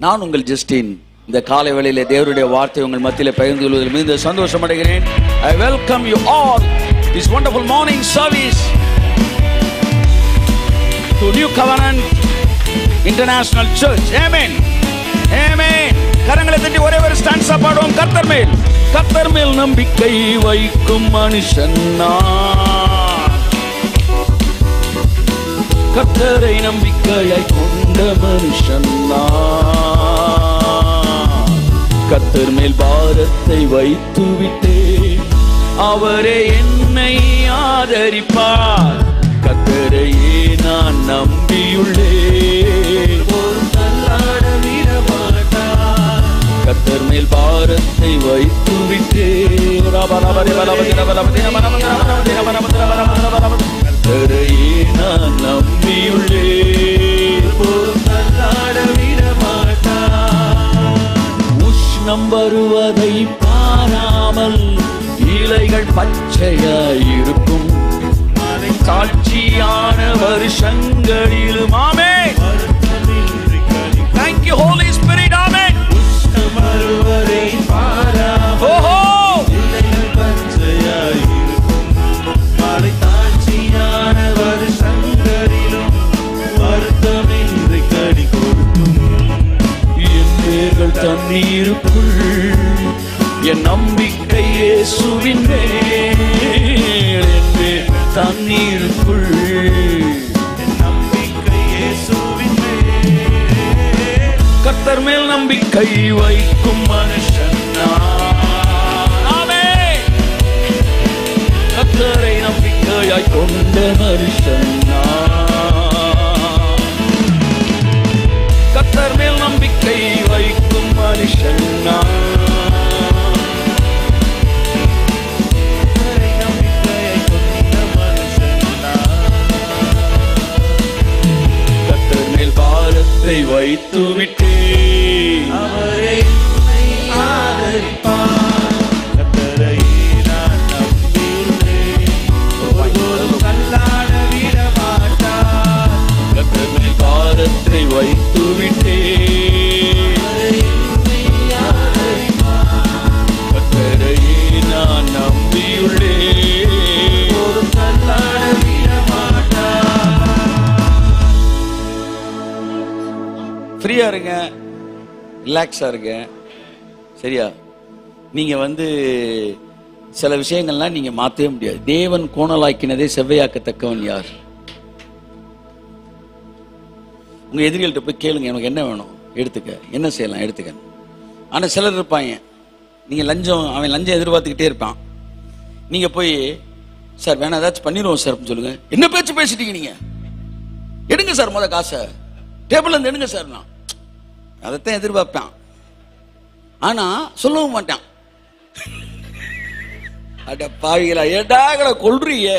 நான் உங்கள் ஜஸ்டின். இந்த காலை வேளையிலே தேவனுடைய வார்த்தை உங்கள் மத்தியிலே பகிர்ந்து கொள்வதில் மிகுந்த சந்தோஷம் அடைகிறேன். I welcome you all this wonderful morning service to New Covenant International Church. Amen. Amen. கரங்களை தட்டி ஒரே ஒரு ஸ்டாண்ட்ஸா பாடுவோம். கர்த்தர் மேல் நம்பிக்கை வைக்கும் மனுஷன் நான், கர்த்தரை நம்பிக்கையாய் கொண்ட மனுஷன் நான். கர்த்தர் மேல் பாரத்தை வைத்து விட்டேன், அவரே என்னை ஆதரிப்பார். கர்த்தரையே நான் நம்பியுள்ளேன், கர்த்தர் மேல் பாரத்தை வைத்து விட்டேன். கர்த்தரையே நான் நம்பியுள்ளேன், உஷ்ணம் வருவதை பாராமல் இலைகள் பச்சையாயிருக்கும், சாட்சியான வருஷங்களிலும். ஆமென். Thank you Holy Spirit. Amen. உஷ்ணம் வருவதை பாராமல் இலைகள் பச்சையாயிருக்கும், சாட்சியான வருஷங்களிலும் வருத்தமின்றி கனி கொடுக்கும். என் வேர்கள் தண்ணீருக்குள், என் நம்பிக்கை இயேசுவின் மேல். என் வேர்கள் தண்ணீருக்குள், என் நம்பிக்கை இயேசுவின் மேல். கர்த்தர் மேல் நம்பிக்கை வைக்கும் மனுஷன் நான். ஆமென். கர்த்தரை நம்பிக்கையாய் கொண்ட மனுஷன் நான், கர்த்தர் மேல் நம்பிக்கை வைக்கும் மனுஷன் நான். கர்த்தர் மேல் பாரத்தை வைத்து விட்டேன், அவரை ஆதரிப்பார். கர்த்தரை நான் நம்பியுள்ளேன், ஒருபோதும் தள்ளாட விட மாட்டார். கர்த்தர் மேல் பாரத்தை வைத்து விட்டேன், கர்த்தரை நான் நம்பியுள்ளேன், ஒருபோதும் தள்ளாட விட மாட்டார். ஃப்ரீயா இருங்க, ரிலாக்ஸா இருங்க. சரியா? நீங்க சில விஷயங்கள்லாம் நீங்க மாற்றவே முடியாது. தேவன் கோணலாக்கினதை செவ்வையாக்கத்தக்கவன் யார்? உங்க எதிரிகள்கிட்ட போய் கேளுங்க, எனக்கு என்ன வேணும் எடுத்துக்க, என்ன செய்யலாம் எடுத்துக்க. ஆனா சிலர் இருப்பாங்க, நீங்க அவன் லஞ்சம் எதிர்பார்த்துக்கிட்டே இருப்பான். நீங்க போய் சார் வேணா ஏதாச்சும் பண்ணிடுவோம் சார் சொல்லுங்க. என்ன பேச்சு பேசிட்டீங்க நீங்க? எடுங்க சார் முத காசை, டேபிள்ல இருந்து எடுங்க சார். நான் அதைத்தான் எதிர்பார்ப்பேன், ஆனா சொல்லவும் மாட்டான். அட பாவிகளா, ஏடாகளை கொல்றீங்க,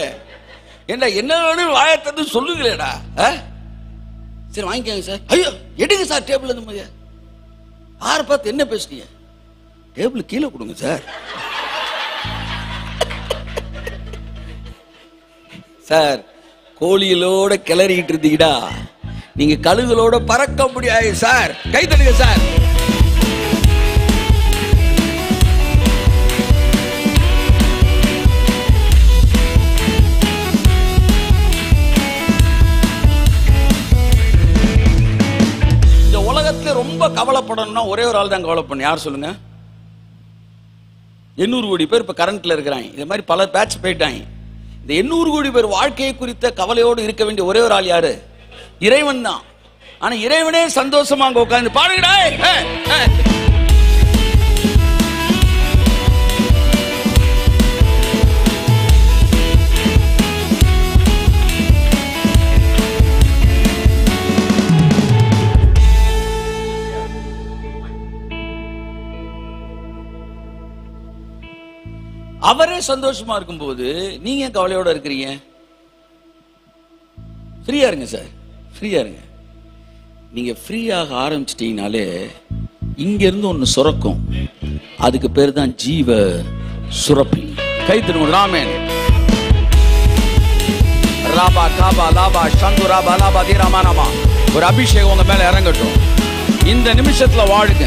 ஏண்டா என்ன வேணும் வாயத்தந்து சொல்லுங்களேடா. சரி வாங்கிக்கோங்க சார். ஐயோ எடுங்க சார் டேபிள் இருந்து. யாரை பார்த்து என்ன பேசுறீங்க? டேபிள் கீழே கொடுங்க சார். சார் கோழிகளோட கிளறிக்கிட்டு இருந்தீங்கடா, நீங்க கழுகுகளோட பறக்க முடியாது சார். கை தட்டுங்க சார். இந்த உலகத்துல ரொம்ப கவலைப்படணும்னா ஒரே ஒரு ஆள் தான் கவலைப்படணும். யார் சொல்லுங்க? 800 கோடி பேர் இப்ப கரண்ட்ல இருக்கிறாங்க. இது மாதிரி பல பேட்ச் போயிட்டாங்க. இந்த 800 கோடி பேர் வாழ்க்கையை குறித்த கவலையோடு இருக்க வேண்டிய ஒரே ஒரு ஆள் யாரு? இறைவன் தான். ஆனா இறைவனே சந்தோஷமா அங்க உட்கார்ந்து பாருங்கடா. அவரே சந்தோஷமா இருக்கும்போது நீங்க கவலையோட இருக்கிறீங்க? ஃப்ரீயா இருங்க சார், ஃப்ரீயா இருங்க. நீங்க ஃப்ரீயாக ஆரம்பிச்சிட்டீங்கனாலே இங்க இருந்து ஒண்ணு சுரக்கும். அதுக்கு பேர் தான் ஜீவ சுரப்பி. கை திரும்ப. ராமேன். ராபா காபா லாபா சந்து ராபா லாபா தீராமானமா. ஒரு அபிஷேகம் உங்க மேல இறங்கட்டும். இந்த நிமிஷத்துல வாழுங்க.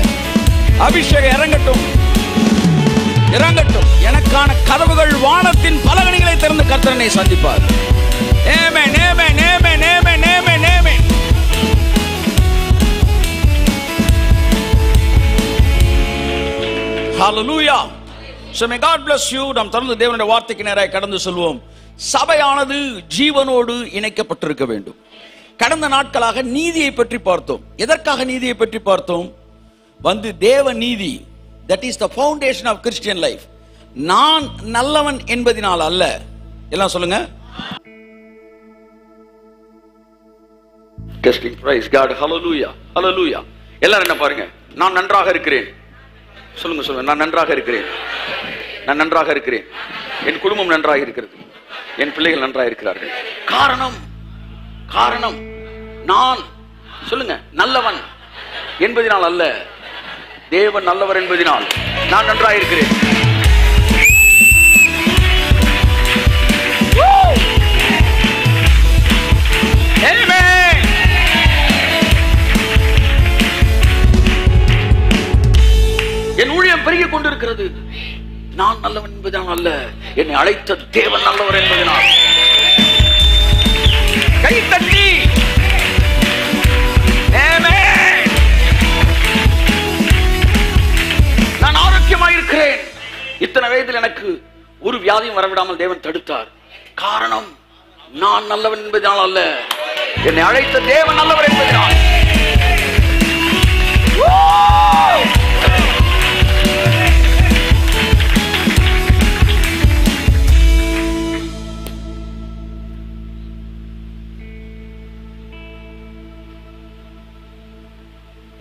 அபிஷேகம் இறங்கட்டும், இறங்கட்டும். எனக்கான கதவுகள் வானத்தின் பலகணிகளை திறந்து கர்த்தரனை சந்திப்பார். ஆமென், ஆமென், ஆமென், ஆமென், ஆமென், ஆமென். ஹalleluya. So may God bless you. நாம் தொடர்ந்து தேவனுடைய வார்த்தைக்கு நேராக கடந்து செல்வோம். சபையானது ஜீவனோடு இணைக்கப்பட்டிருக்க வேண்டும். கடந்த நாட்களாக நீதியை பற்றி பார்த்தோம். எதற்காக நீதியை பற்றி பார்த்தோம்? தேவ நீதி, that is the foundation of Christian life. நான் நல்லவன் என்பதினால் அல்ல. எல்லாம் சொல்லுங்க. Testing, praise God, hallelujah, hallelujah. எல்லாரும் என்ன பாருங்க, நான் நன்றாக இருக்கிறேன். சொல்லுங்க, சொல்லுங்க. நான் நன்றாக இருக்கிறேன், நான் நன்றாக இருக்கிறேன். என் குடும்பம் நன்றாக இருக்கிறது, என் பிள்ளைகள் நன்றாக இருக்கிறார்கள். காரணம், காரணம் நான் சொல்லுங்க நல்லவன் என்பதினால் அல்ல, தேவன் நல்லவர் என்பதினால் நான் நன்றாக இருக்கிறேன். என் ஊழியம் பெருகிக் கொண்டிருக்கிறது. நான் நல்லவன் என்பதனால் அல்ல, என்னை அழைத்த தேவன் நல்லவர் என்பதனால். கை தட்டி நான் ஆரோக்கியமாயிருக்கிறேன். இத்தனை வயதில் எனக்கு ஒரு வியாதியும் வரவிடாமல் தேவன் தடுத்தார். காரணம், நான் நல்லவன் என்பதனால் அல்ல, என்னை அழைத்த தேவன் நல்லவர் என்பதனால்.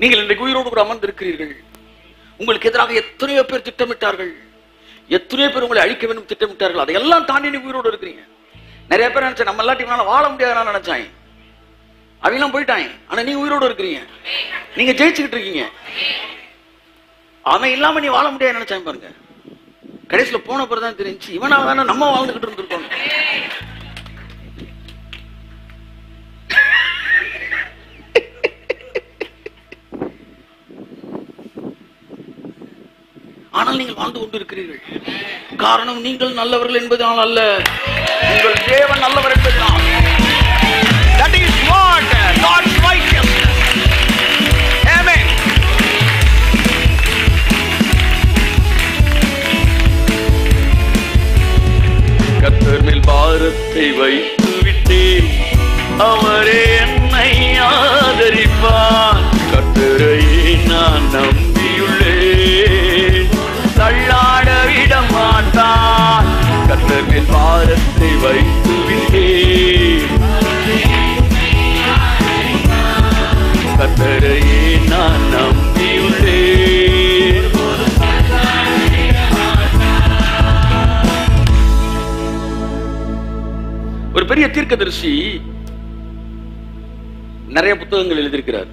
நீங்கள் இன்றைக்கு உயிரோடு கூட அமர்ந்திருக்கிறீர்கள். உங்களுக்கு எதிராக எத்தனையோ பேர் திட்டமிட்டார்கள், எத்தனையோ பேர் உங்களை அழிக்க வேண்டும் திட்டமிட்டார்கள். அதையெல்லாம் தாண்டி நீங்க உயிரோடு இருக்கிறீங்க. நிறைய பேர் நினைச்சேன் நம்ம எல்லாத்தையும் வாழ முடியாது நினைச்சாங்க, அவெல்லாம் போயிட்டாங்க. ஆனா நீ உயிரோடு இருக்கிறீங்க, நீங்க ஜெயிச்சுக்கிட்டு இருக்கீங்க. அவன் இல்லாம நீ வாழ முடியாது நினைச்சாங்க பாருங்க. கடைசியில போன பிறதான் தெரிஞ்சு இவனால தானே நம்ம வாழ்ந்துகிட்டு இருந்திருக்கோம். ஆனால் நீங்கள் வாழ்ந்து கொண்டிருக்கிறீர்கள். காரணம், நீங்கள் நல்லவர்கள் என்பதனால் அல்ல, உங்கள் தேவன் நல்லவர் என்பதனால். That is what God's righteousness. Amen. கர்த்தர் மேல் பாரத்தை வைத்து விட்டேன், அவரே என்னை ஆதரிப்பார். கர்த்தரையே நான் நம்பியுள்ளேன், தள்ளாட விட மாட்டான். கர்த்தர் மேல் பாரத்தை வைத்து விட்டேன், கர்த்தரையே நான் நம்பியுள்ளேன். ஒரு பெரிய தீர்க்கதரிசி நிறைய புத்தகங்கள் எழுதியிருக்கிறார்.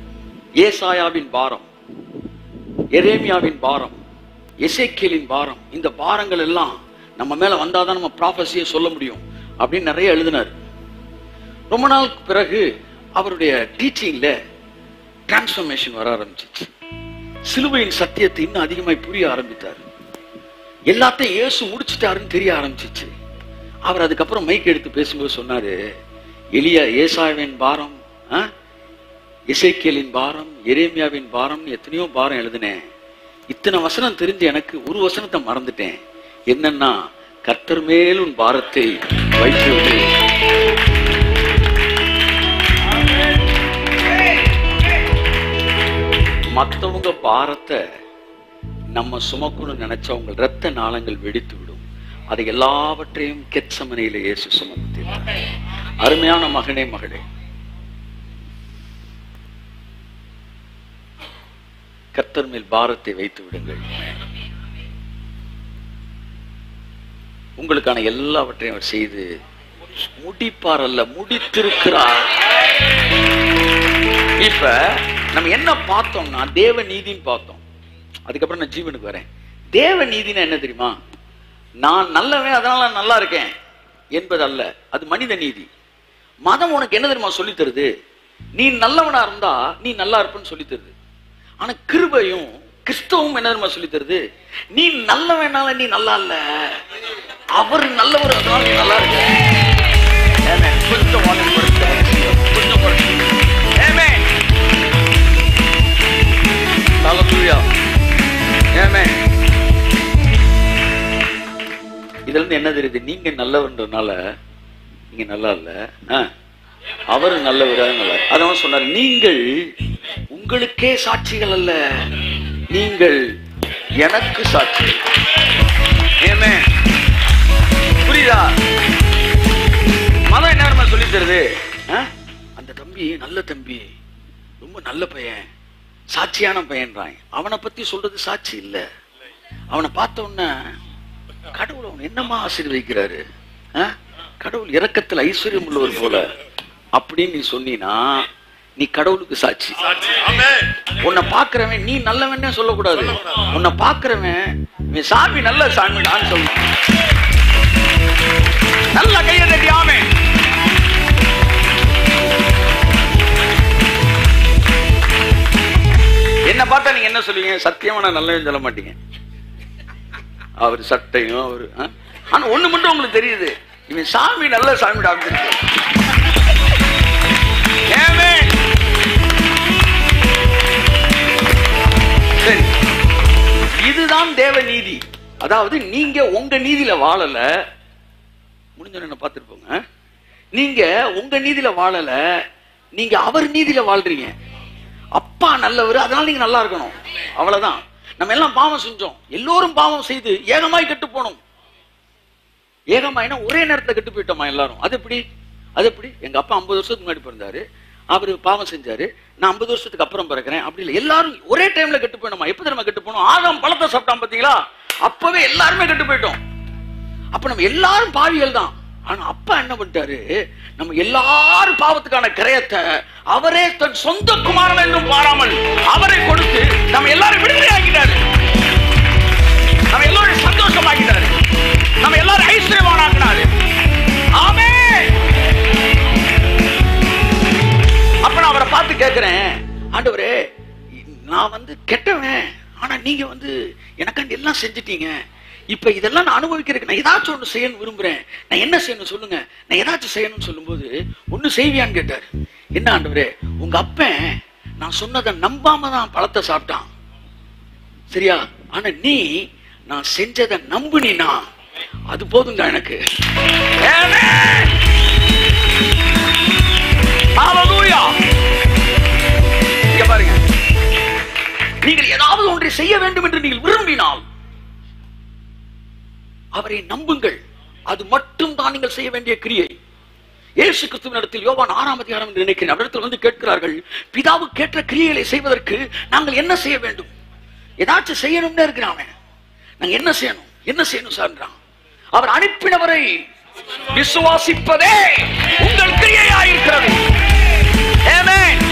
ஏசாயாவின் பாரம், எரேமியாவின் பாரம், எசேக்கியேலின் பாரம். இந்த பாரங்கள் எல்லாம் நம்ம மேல வந்தாதான் நம்ம ப்ராஃபஸியை சொல்ல முடியும் அப்படின்னு நிறைய எழுதினார். ரொம்ப நாளுக்கு பிறகு அவருடைய டீச்சிங்ல டிரான்ஸ்ஃபர்மேஷன் வர ஆரம்பிச்சிச்சு. சிலுவையின் சத்தியத்தை இன்னும் அதிகமாய் புரிய ஆரம்பித்தார். எல்லாத்தையும் இயேசு முடிச்சுட்டாருன்னு தெரிய ஆரம்பிச்சிச்சு. அவர் அதுக்கப்புறம் மைக் எடுத்து பேசும்போது சொன்னாரு, ஏசாயாவின் பாரம், எசேக்கியேலின் பாரம், எரேமியாவின் பாரம், எத்தனையோ பாரம் எழுதினேன். இத்தனை வசனம் தெரிஞ்சு எனக்கு ஒரு வசனத்தை மறந்துட்டேன். என்னன்னா, கர்த்தர் மேல் உன் பாரத்தை வைத்து விடு. மற்றவங்க பாரத்தை நம்ம சுமக்கணும்னு நினைச்சா உங்கள் ரத்த நாளங்கள் வெடித்து விடும். அதை எல்லாவற்றையும் கெத்சமனையில இயேசு சுமந்து. அருமையான மகனே, மகளே, கர்த்தர் மேல் பாரத்தை வைத்து விடுங்கள். உங்களுக்கான எல்லாவற்றையும் அவர் செய்து முடிப்பார் அல்ல, முடித்திருக்கிறார். இப்ப நம்ம என்ன பார்த்தோம்னா தேவ நீதின்னு பார்த்தோம். அதுக்கப்புறம் நான் ஜீவனுக்கு வரேன். தேவ நீதினா என்ன தெரியுமா? நான் நல்லவன் அதனால நான் நல்லா இருக்கேன் என்பது அல்ல, அது மனித நீதி. மதம் உனக்கு என்ன தெரியுமா சொல்லி தருது? நீ நல்லவனா இருந்தா நீ நல்லா இருப்பன்னு சொல்லி தருது. ஆனா கிருபையும் கிறிஸ்தவம் என்ன சொல்லி தருது, நீ நல்லவனால நீ நல்லா இல்ல, அவர் நல்லவர், அதனால நீ நல்லா இருக்க. கொஞ்சம் இதுல இருந்து என்ன தெரியுது, நீங்க நல்லவன்றனால நீங்க நல்லா இல்ல, அவரு நல்லவர். அதான் சொன்னார், நீங்கள் உங்களுக்கே சாட்சிகள் அல்ல, நீங்கள் எனக்கு சாட்சி. புரியுதா? மதம் என்ன சொல்லி தருது, அந்த தம்பி நல்ல தம்பி, ரொம்ப நல்ல பையன், சாட்சியான பையன்றான். அவனை பத்தி சொல்றது சாட்சி இல்ல. அவனை பார்த்த உடனே கடவுள் அவன் என்னமா ஆசீர்வதிக்கிறாரு, கடவுள் இரக்கத்தில் ஐஸ்வர்யம் உள்ளவர் போல அப்படின்னு நீ சொன்னீனா நீ கடவுளுக்கு சாட்சி. உன்னை பாக்குறவன் நீ நல்லவன் சொல்லக்கூடாது, உன்னை பாக்குறவன் சாமி நல்ல சாமி நான் சொல்லணும். நல்ல கையை தட்டி ஆமே. என்ன பார்த்தா நீங்க என்ன சொல்லுவீங்க, சத்தியமா நான் நல்லவன் சொல்ல மாட்டீங்க. அவர் சட்டையும் அவரு, ஆனா ஒண்ணு மட்டும் உங்களுக்கு தெரியுது, இவன் சாமி நல்ல சாமி டாக்டர். இதுதான் தேவ நீதி. அதாவது நீங்க உங்க நீதியில வாழல, முடிஞ்ச பார்த்திருப்போங்க, நீங்க உங்க நீதியில வாழல, நீங்க அவர் நீதியில வாழ்றீங்க. அப்பா நல்லவர், அதனால நீங்க நல்லா இருக்கணும், அவ்வளவுதான். நம்ம எல்லாம் பாவம் செஞ்சோம், எல்லோரும் பாவம் செய்து ஏகமாய் கெட்டு போனோம். ஏகமாயினா ஒரே நேரத்தில் கெட்டு போயிட்டோமா எல்லாரும்? அது எப்படி? அது எப்படி? எங்க அப்பா 50 வருஷத்துக்கு முன்னாடி பிறந்தாரு, அவரு பாவம் செஞ்சாரு, நான் 50 வருஷத்துக்கு அப்புறம் பிறக்கிறேன், அப்படி இல்லை. எல்லாரும் ஒரே டைம்ல கெட்டு போயிடுமா? எப்ப தெரியுமா கெட்டு போனோம்? ஆதாம் பழத்தை சாப்பிட்டான் பாத்தீங்களா, அப்பவே எல்லாருமே கெட்டு போயிட்டோம். அப்ப நம்ம எல்லாரும் பாவிகள் தான். ஆனா அப்பா என்ன பண்ணிட்டாரு, நம்ம எல்லாரும் பாவத்துக்கான கிரயத்தை அவரே தன் சொந்த குமாரன் என்றும் பாராமல் அவரை கொடுத்து நம்ம எல்லாரும் விடுதலை ஆக்கிட்டாரு, நம்ம எல்லாரும் சந்தோஷமாக்கிட்டாரு, நம்ம எல்லாரும் ஐஸ்வர்யவானாக்கினாரு. ஆமே. அப்ப நான் அவரை பார்த்து கேட்கிறேன், ஆண்டவரே நான் கெட்டவன், ஆனா நீங்க எனக்காண்டி எல்லாம் செஞ்சிட்டீங்க, இப்ப இதெல்லாம் நான் அனுபவிக்கிறதுக்கு நான் ஏதாச்சும் ஒண்ணு செய்யணும் விரும்புறேன், நான் என்ன செய்யணும் சொல்லுங்க, நான் ஏதாச்சும் செய்யணும்னு சொல்லும்போது ஒண்ணு செய்வியான்னு கேட்டாரு. என்ன ஆண்டவரே, உங்க அப்பன் நான் சொன்னதை நம்பாம தான் பழத்தை சாப்பிட்டான், சரியா? ஆனா நீ நான் செஞ்சதை நம்புனா அது போதுங்க எனக்கு. பாருங்க, நீங்கள் ஏதாவது ஒன்றை செய்ய வேண்டும் என்று நீங்கள் விரும்பினால் அவரை நம்புங்கள், அது மட்டும் தான் நீங்கள் செய்ய வேண்டிய கிரியை. இயேசு கிறிஸ்துவின் இடத்தில் யோவான் 6ஆம் அதிகாரம் என்று நினைக்கிறேன், அவரிடத்தில் கேட்கிறார்கள், பிதாவுக்கு ஏற்ற கிரியைகளை செய்வதற்கு நாங்கள் என்ன செய்ய வேண்டும்? ஏதாச்சும் செய்யணும்னு இருக்கிறான், நாங்க என்ன செய்யணும், என்ன செய்யணும் சார்? அவர் அனுப்பினவரை விசுவாசிப்பதே உங்கள் கிரியையாயிருக்கிறது. ஆமென்.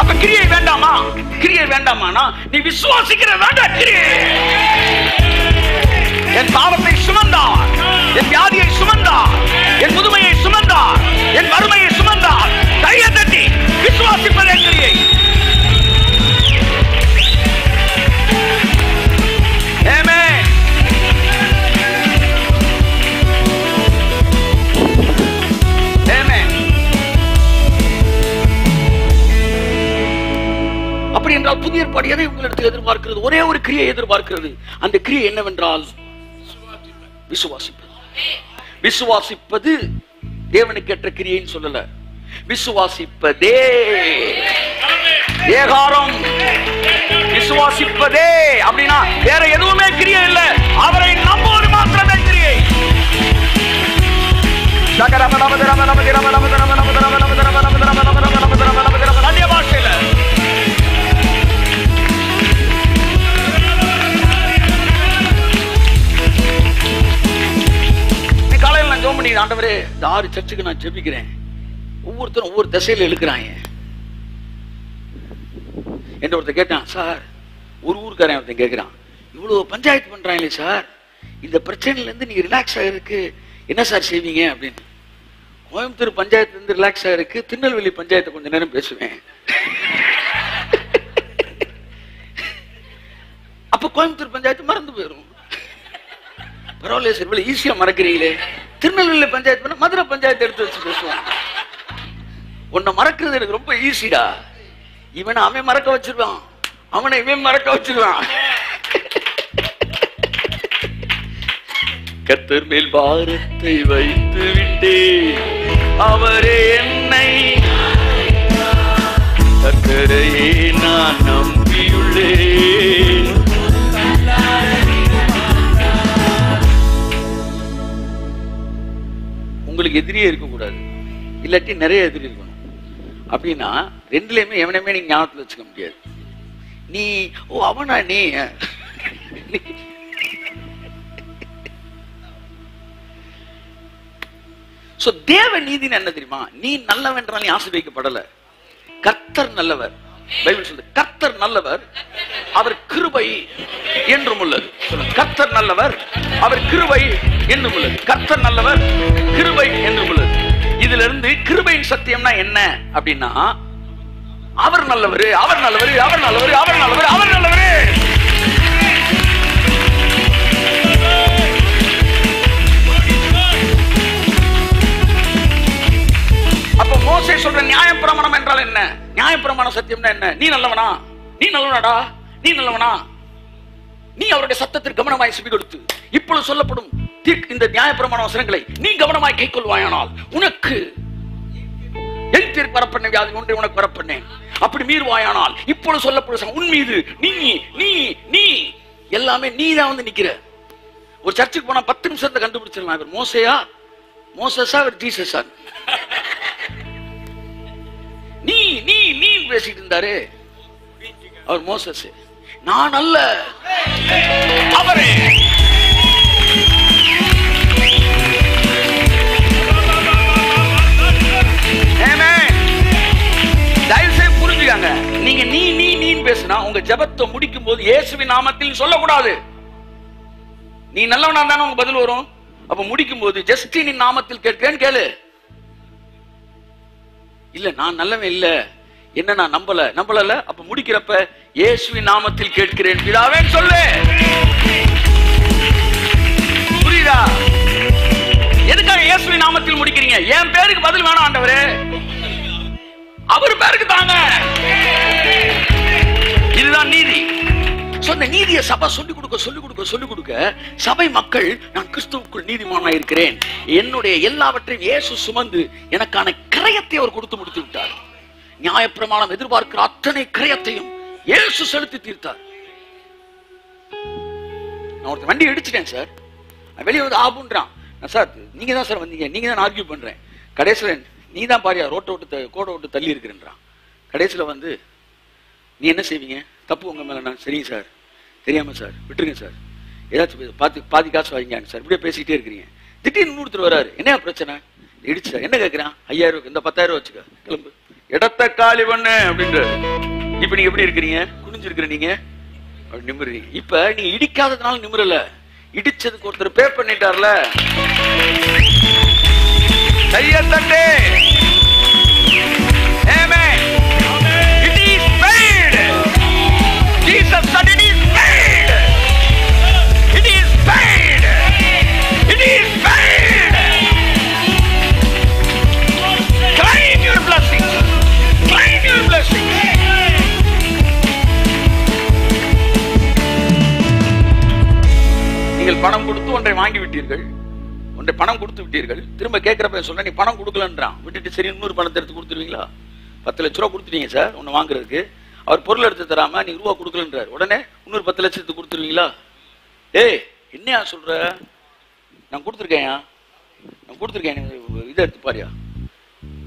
அப்ப கிரியை வேண்டாமா? கிரியை வேண்டாமானா நீ விசுவாசிக்கிற வேண்டாம் கிரியை. என் பாவத்தை சுமந்தார், என் வியாதியை சுமந்தார், என் முதுமையை சுமந்தார், என் வறுமையை சுமந்தார், கையை தட்டி விசுவாசிப்பதே கிரியை. ஆமென். ஆமென். அப்படி என்றால் புதிய ஏற்பாடு எதை உங்களிடத்தில் எதிர்பார்க்கிறது? ஒரே ஒரு கிரியை எதிர்பார்க்கிறது. அந்த கிரியை என்னவென்றால் விசுவாசிப்பது. விசுவாசிப்பது தேவனுக்கு ஏற்ற கிரியைன்னு சொல்லல, விசுவாசிப்பதே ஏகாரம். விசுவாசிப்பதே அப்படின்னா வேற எதுவுமே கிரியை இல்ல, அவரை நம்புவது மாத்திரமே கிரியை. அந்நிய பாஷையில காலையில் நான் ஜெபம் பண்ணி, ஆண்டவரே இந்த 6 சர்ச்சுக்கு நான் ஜெபிக்கிறேன், ஒவ்வொருத்தரும் ஒவ்வொரு திசையில இழுக்கிறாங்க என்று ஒருத்தர் கேட்டான். சார், ஒரு ஊருக்காரன் ஒருத்தன் கேட்கிறான், இவ்வளவு பஞ்சாயத்து பண்றாங்களே சார், இந்த பிரச்சனையில இருந்து நீங்க ரிலாக்ஸ் ஆகிறதுக்கு என்ன சார் செய்வீங்க அப்படின்னு. கோயம்புத்தூர் பஞ்சாயத்து வந்து ரிலாக்ஸா இருக்கு, திருநெல்வேலி பஞ்சாயத்தை கொஞ்ச நேரம் பேசுவேன். அப்ப கோயம்புத்தூர் பஞ்சாயத்து மறந்து போயிடும். பரவாயில்ல சார், இவ்வளவு ஈஸியா மறக்கிறீங்களே. திருநெல்வேலி பஞ்சாயத்து பண்ண மதுரை பஞ்சாயத்து எடுத்து வச்சு பேசுவோம். உன்னை மறக்கிறது எனக்கு ரொம்ப ஈஸிடா. இவனை அவன் மறக்க வச்சிருவான், அவனை இவன் மறக்க வச்சிருவான். கர்த்தர் மேல் பாரத்தை வைத்து விட்டேன், அவரே என்னை, கர்த்தரையே நான் நம்பியுள்ளேன். உங்களுக்கு எதிரியே இருக்கக்கூடாது, இல்லாட்டி நிறைய எதிரி இருக்கணும். அப்படின்னா ரெண்டுலயுமே எவனையுமே நீங்க ஞாபகத்தில் வச்சுக்க முடியாது. நீ ஓ அவனா நீ தேவ நீதினு என்ன தெரியுமா? நீ நல்லவென்றால் நீ ஆசீர்வதிக்கப்படல. கர்த்தர் நல்லவர். பைபிள் சொல்லுது கர்த்தர் நல்லவர், அவர் கிருபை என்றும் உள்ளது. கர்த்தர் நல்லவர், அவர் கிருபை என்றும் உள்ளது. கர்த்தர் நல்லவர், கிருபை என்றும் உள்ளது. இதுல இருந்து கிருபையின் சத்தியம்னா என்ன அப்படின்னா, அவர் நல்லவர், அவர் நல்லவர், அவர் நல்லவர், அவர் நல்லவர், அவர் நல்லவர். அப்ப மோசே சொல்ற நியாயப்பிரமாணம் என்றால் என்ன? நியாயப்பிரமாண சத்தியம்னா என்ன? நீ நல்லவனா, நீ நல்லவனாடா, நீ நல்லவனா, நீ அவருடைய சத்தத்திற்கு கவனமாய் செவி கொடுத்து இப்பொழுது சொல்லப்படும் இந்த நியாயப்பிரமாண வசனங்களை நீ கவனமாய் கைக்கொள்வாயானால் உனக்கு என் தீர்ப்பு வரப்பண்ண வியாதி ஒன்றை உனக்கு வரப்பண்ணேன். அப்படி மீறுவாயானால் இப்பொழுது சொல்லப்படும் உன் மீது நீ நீ நீ எல்லாமே நீ தான் வந்து நிக்கிற. ஒரு சர்ச்சுக்கு போனா 10 நிமிஷத்தை கண்டுபிடிச்சிடலாம், இவர் மோசையா, மோசஸா, இவர் ஜீசஸா. நீ நீ நீ பேசிட்டு இருந்தாரு, அவர் மோசஸ். நான் அல்ல, அவரே. தயவுசெய்து புரிஞ்சுக்காங்க, நீங்க நீ நீ நீ பேசினா உங்க ஜெபத்தை முடிக்கும் போது இயேசுவின் நாமத்தில் சொல்லக்கூடாது. நீ நல்லவனா தானே உங்க பதில் வரும். அப்ப முடிக்கும் போது ஜஸ்டின் நாமத்தில் கேட்கிறேன்னு கேளு. இல்ல நான் நல்லவன் இல்ல, என்ன நான் நம்பல, அப்ப முடிக்கிறப்ப இயேசுவின் நாமத்தில் கேட்கிறேன் பிதாவே சொல்லு. புரியுதா? எதுக்காக இயேசுவின் நாமத்தில் முடிக்கிறீங்க? என் பேருக்கு பதில் வேணாம் ஆண்டவரே, அவர் பேருக்கு தாங்க. இதுதான் நீதி. சொன்ன நீதியை சபை சொல்லிக் கொடுக்க சபை மக்கள் நான் கிறிஸ்துவுக்குள் நீதிமானா இருக்கிறேன், என்னுடைய எல்லாவற்றையும் இயேசு சுமந்து எனக்கான கிரயத்தை அவர் கொடுத்து முடித்து விட்டார். நியாயப்பிரமாணம் எதிர்பார்க்கிற அத்தனை கிரயத்தையும் இயேசு செலுத்தி தீர்த்தார். நான் ஒருத்தர் வண்டி இடிச்சிட்டேன் சார், வெளியே வந்து ஆபுன்றான். சார் நீங்க தான் சார் வந்தீங்க, நீங்க தான் ஆர்கியூ பண்றேன். கடைசியில் நீ தான் பாரியா கோடை விட்டு தள்ளி இருக்கிறேன்றான். கடைசியில் வந்து நீ என்ன செய்வீங்க? தப்பு உங்க மேல. நான் சரிங்க சார், தெரியாம சார், விட்டுருங்க சார், ஏதாச்சும் பாதி காசு வாங்கிங்க சார். இப்படியே பேசிக்கிட்டே இருக்கிறீங்க. திடீர்னு இன்னொருத்தர் வராரு, என்ன பிரச்சனை? இடிச்சா என்ன கேட்கிறான்? 5000 இந்த 10,000 வச்சுக்க, கிளம்பு, இடத்த காலி பண்ணு அப்படின்றாரு. இப்ப நீங்க எப்படி இருக்கிறீங்க? குனிஞ்சிருக்கிற நீங்க அப்படி நிமிர்றீங்க. இப்ப நீங்க இடிக்காததுனால நிமிரல, இடிச்சதுக்கு ஒருத்தர் பே பண்ணிட்டார்ல. கையை தட்டு. Amen. It is paid. Jesus said it is paid. It is paid. It is paid. Claim your blessing. Claim your blessing. நீங்கள் பணம் கொடுத்து ஒன்றை வாங்கி விட்டீர்கள், ஒன்றை பணம் கொடுத்து விட்டீர்கள். திரும்ப கேட்கிறப்ப சொல்ற நீ பணம் கொடுக்கலன்றான். விட்டுட்டு சரி இன்னொரு பணத்தை எடுத்து கொடுத்துருவீங்களா? 10 லட்ச ரூபா கொடுத்துட்டீங்க சார் ஒன்னு வாங்குறதுக்கு, அவர் பொருள் எடுத்து தராம நீங்க ரூபா கொடுக்கலன்றார். உடனே இன்னொரு 10 லட்சத்துக்கு கொடுத்துருவீங்களா? ஏய் என்னையா சொல்ற? நான் கொடுத்துருக்கேன், இதை எடுத்து பாரியா,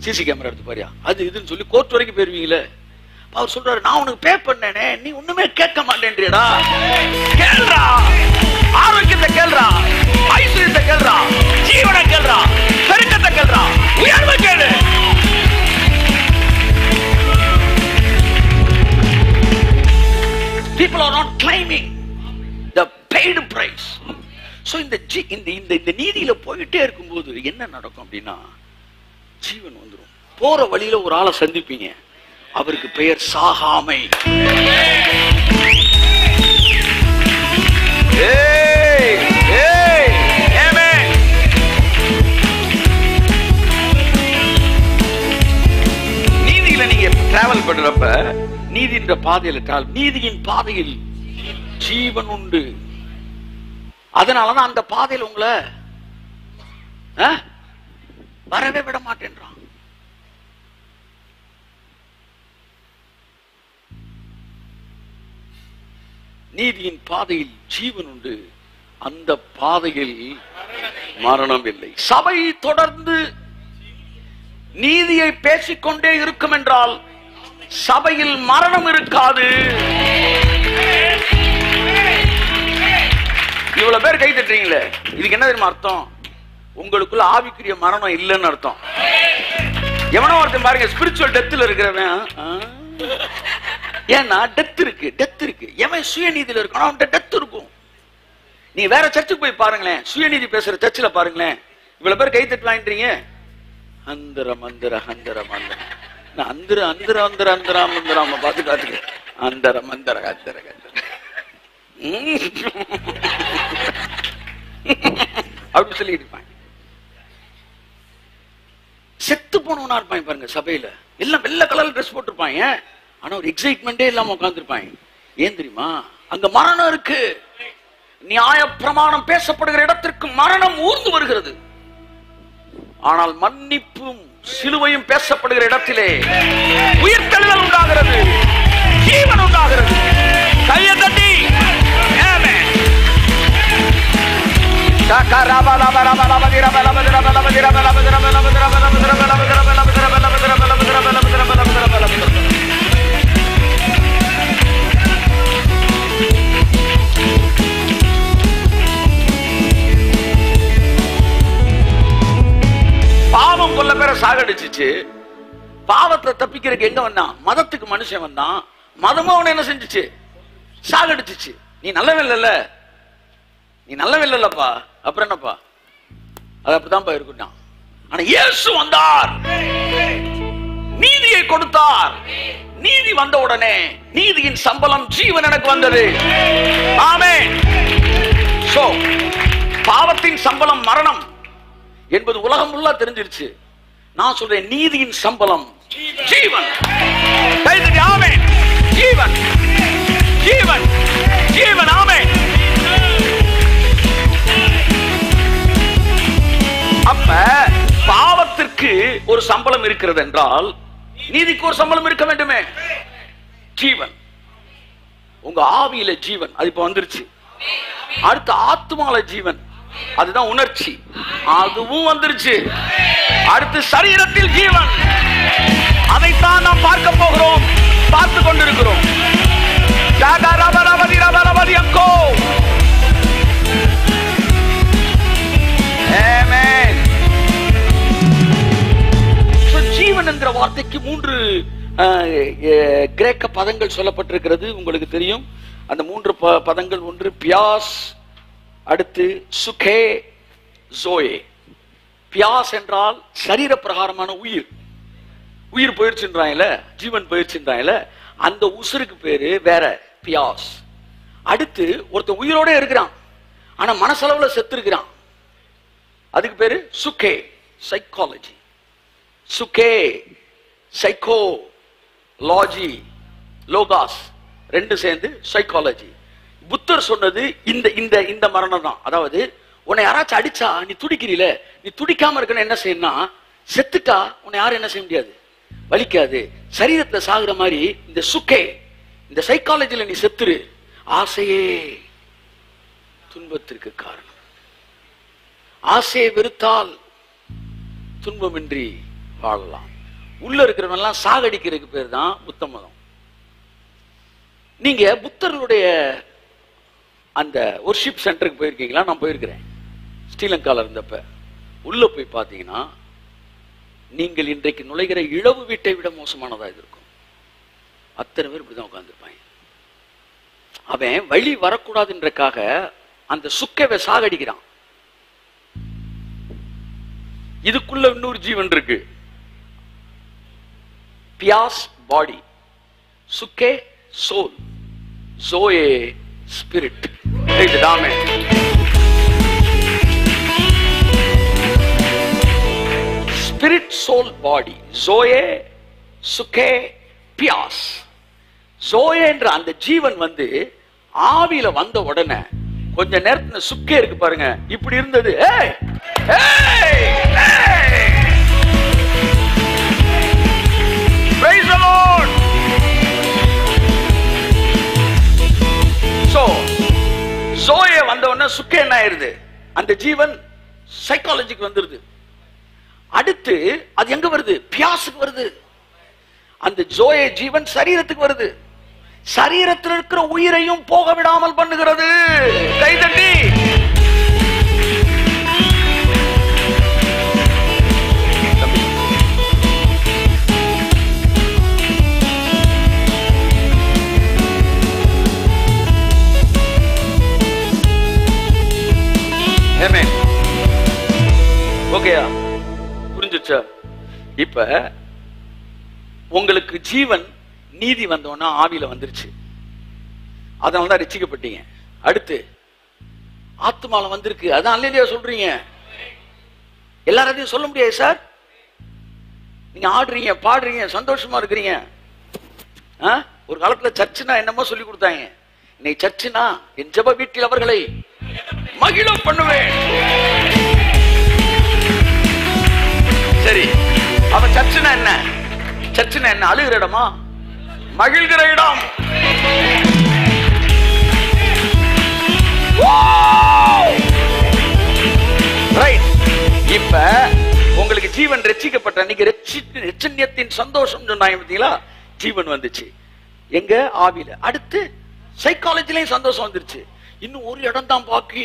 சிசி கேமரா எடுத்து பாரியா, அது இதுன்னு சொல்லி கோர்ட் வரைக்கும் போயிருவீங்களே. அவர் சொல்றாரு நான் உனக்கு பே பண்ணேனே, நீ ஒண்ணுமே கேட்க மாட்டேன்றியடா. கேள்றா, ஆரோக்கியத்தை கேள்றா, ஐஸ்வர்யத்தை கேள்றா, ஜீவனை கேள்றா, பெருக்கத்தை கேள்றா, உயர்வை கேளு. People are not claiming the paid price. So இந்த நீதியில போயிட்டே இருக்கும்போது என்ன நடக்கும் அப்படின்னா, ஜீவன் வந்துடும். போற வழியில ஒரு ஆளை சந்திப்பீங்க, அவருக்கு பெயர் சாகாமை. நீதியில நீங்க டிராவல் பண்றப்ப, நீதின்ற பாதையில டிராவல், நீதியின் பாதையில் ஜீவன் உண்டு. அதனாலதான் அந்த பாதையில் உங்களை வரவே விட மாட்டேன்றான். நீதியின் பாதையில் ஜீவன் உண்டு, அந்த பாதையில் மரணம் இல்லை. சபை தொடர்ந்து நீதியை பேசிக்கொண்டே இருக்கும் என்றால் சபையில் மரணம் இருக்காது. இவ்வளவு பேர் கை தட்டுறீங்களே, இதுக்கு என்ன தெரியுமா அர்த்தம்? உங்களுக்குள்ள ஆவிக்குரிய மரணம் இல்லைன்னு அர்த்தம். எவனோ ஒருத்தன் பாருங்க, ஸ்பிரிச்சுவல் டெத்ல இருக்கிறவன். ஏன்னா டெத் இருக்கு. எவன் சுயநீதியில இருக்கணும், அவன்கிட்ட டெத் இருக்கும். நீ வேற சர்ச்சுக்கு போய் பாருங்களேன், சுயநீதி பேசுற சர்ச்சில் பாருங்களேன், இவ்வளவு பேர் கை தட்டு வாங்கிட்டீங்க. அந்தர மந்திர அந்தர மந்திர அந்தர அந்தர அந்தர அந்தர மந்திராம பார்த்து காத்துக்க. அந்தர மந்திர அந்தர அப்படி சொல்லிட்டு இருப்பாங்க. செத்து போனவனா இருப்பாங்க பாருங்க சபையில, எல்லாம் வெள்ளை கலர் ட்ரெஸ் போட்டிருப்பாங்க, ஆனா ஒரு எக்ஸைட்மெண்டே இல்லாம உட்கார்ந்துருப்பாங்க. ஏன் தெரியுமா? அங்க மரணம் இருக்கு. நியாய பிரமாணம் பேசப்படுகிற இடத்திற்கு மரணம் ஊர்ந்து வருகிறது. ஆனால் மன்னிப்பும் சிலுவையும் பேசப்படுகிற இடத்திலே உயிர்த்தெழுதல் உண்டாகிறது, ஜீவன் உண்டாகிறது. கையை தட்டி பாவம் கொல்ல பேரை சாகடிச்சிச்சு. பாவத்தை தப்பிக்கிறதுக்கு எங்க வந்தான்? மதத்துக்கு மனுஷன் வந்தான். மதமும் அவனை என்ன செஞ்சிச்சு? சாகடிச்சிச்சு. நீ நல்லவே இல்ல, நீ நல்லவே இல்லப்பா, அப்புறம் என்னப்பா? அது அப்படிதான் இருக்கட்டும். ஆனா இயேசு வந்தார், நீதியை கொடுத்தார். நீதி வந்த உடனே நீதியின் சம்பளம் ஜீவன் எனக்கு வந்தது. ஆமென். சோ பாவத்தின் சம்பளம் மரணம் என்பது உலகம் ஃபுல்லா தெரிஞ்சிருச்சு. நான் சொல்றேன், நீதியின் சம்பளம் ஜீவன். ஆமென். ஜீவன், ஜீவன், ஜீவன். ஆமென். அப்ப பாவத்திற்கு ஒரு சம்பளம் இருக்கிறது என்றால் நீதிக்கு ஒரு சம்பளம் இருக்க வேண்டுமே. ஜீவன், உங்க ஆவியில ஜீவன், அது இப்ப வந்துருச்சு. அடுத்த ஆத்மால ஜீவன், அதுதான் உணர்ச்சி, அதுவும் வந்துருச்சு. அடுத்து சரீரத்தில் ஜீவன், அதைத்தான் நாம் பார்க்க போகிறோம், பார்த்து கொண்டிருக்கிறோம். ஜீவன் என்கிற வார்த்தைக்கு 3 கிரேக்க பதங்கள் சொல்லப்பட்டிருக்கிறது. உங்களுக்கு தெரியும் அந்த 3 பதங்கள். ஒன்று பியாஸ், அடுத்து சுகே, ஜோயே. பியாஸ் என்றால் சரீர பிரகாரமான உயிர். உயிர் போயிடுச்சுன்றாங்கல்ல, ஜீவன் போயிடுச்சுன்றாங்கல்ல, அந்த உசுருக்கு பேரு வேற, பியாஸ். அடுத்து ஒருத்தன் உயிரோட இருக்கிறான், ஆனா மனசளவுல செத்து இருக்கிறான், அதுக்கு பேரு சுகே, சைக்காலஜி. சுகே, சைக்கோ, லாஜி, லோகாஸ், 2 சேர்ந்து சைக்காலஜி. புத்தர் சொன்னது இந்த மரணம் தான். அதாவது உன்னை யாராச்சும் அடிச்சா நீ துடிக்கிறீல, நீ துடிக்காம இருக்கணும். என்ன செய்யணும்னா, செத்துட்டா உன்னை யாரும் என்ன செய்ய முடியாது, வலிக்காது. சரீரத்துல சாகுற மாதிரி இந்த சுக்கே, இந்த சைக்காலஜில நீ செத்துரு. ஆசையே துன்பத்திற்கு காரணம். ஆசையை வெறுத்தால் துன்பமின்றி வாழலாம். உள்ள இருக்கிறவெல்லாம் சாகடிக்கிறதுக்கு பேர் தான் புத்த மதம். நீங்க புத்தர்களுடைய அந்த ஒர்ஷிப் சென்டருக்கு போயிருக்கீங்களா? நான் போயிருக்கிறேன். ஸ்ரீலங்கால இருந்தப்ப உள்ள போய் பார்த்தீங்கன்னா, நீங்கள் இன்றைக்கு நுழைகிற இழவு வீட்டை விட மோசமானதா இருக்கும். அத்தனை பேர் இப்படிதான் உட்கார்ந்துருப்பாங்க. அவன் வழி வரக்கூடாதுன்றக்காக அந்த சுக்கவை சாகடிக்கிறான். இதுக்குள்ள இன்னொரு ஜீவன் இருக்கு, பியாஸ் பாடி, சுக்கே சோல், ஜோயே ஸ்பிரிட். இதுதாமே ஸ்பிரிட் சோல் பாடி. ஜோயே சுக்கே பியாஸ். ஜோயே என்ற அந்த ஜீவன் வந்து ஆவியில வந்த உடனே கொஞ்ச நேரத்துல சுக்கே இருக்கு பாருங்க, இப்படி இருந்தது. Praise the Lord. So zoe வந்த உடனே சுக்கே என்ன ஆயிருது? அந்த ஜீவன் சைக்காலஜிக்கு வந்துருது. அடுத்து அது எங்க வருது? பியாசுக்கு வருது. அந்த ஜோயே ஜீவன் சரீரத்துக்கு வருது. சரீரத்தில் இருக்கிற உயிரையும் போக விடாமல் பண்ணுகிறது. கைதட்டி ஓகேயா? புரிஞ்சுச்சா? இப்ப உங்களுக்கு ஜீவன் நீதி வந்தோன்னா ஆவியில வந்துருச்சு, அதனாலதான் ரட்சிக்கப்பட்டீங்க. அடுத்து ஆத்மால வந்திருக்கு, அதான் அல்லேலூயா சொல்றீங்க. எல்லாரையும் சொல்ல முடியாது சார். நீங்க ஆடுறீங்க, பாடுறீங்க, சந்தோஷமா இருக்கிறீங்க. ஒரு காலத்துல சர்ச்சுனா என்னமோ சொல்லி கொடுத்தாங்க. இன்னைக்கு சர்ச்சுனா என் ஜெப வீட்டில் அவர்களை மகிழ பண்ணுவேன். சரி, அவன் சர்ச்சுனா என்ன? சர்ச்சுனா என்ன? அழுகிற இடமா? மகிழ்கிற இடம். இப்ப உங்களுக்கு ஜீவன் ரட்சிக்கப்பட்ட அன்னைக்கு ரட்சண்யத்தின் சந்தோஷம் சொன்னாங்க பார்த்தீங்களா? ஜீவன் வந்துச்சு எங்க? ஆவியில. அடுத்து சைக்காலஜிலையும் சந்தோஷம் வந்துருச்சு. இன்னும் ஒரு இடம் தான் பாக்கி,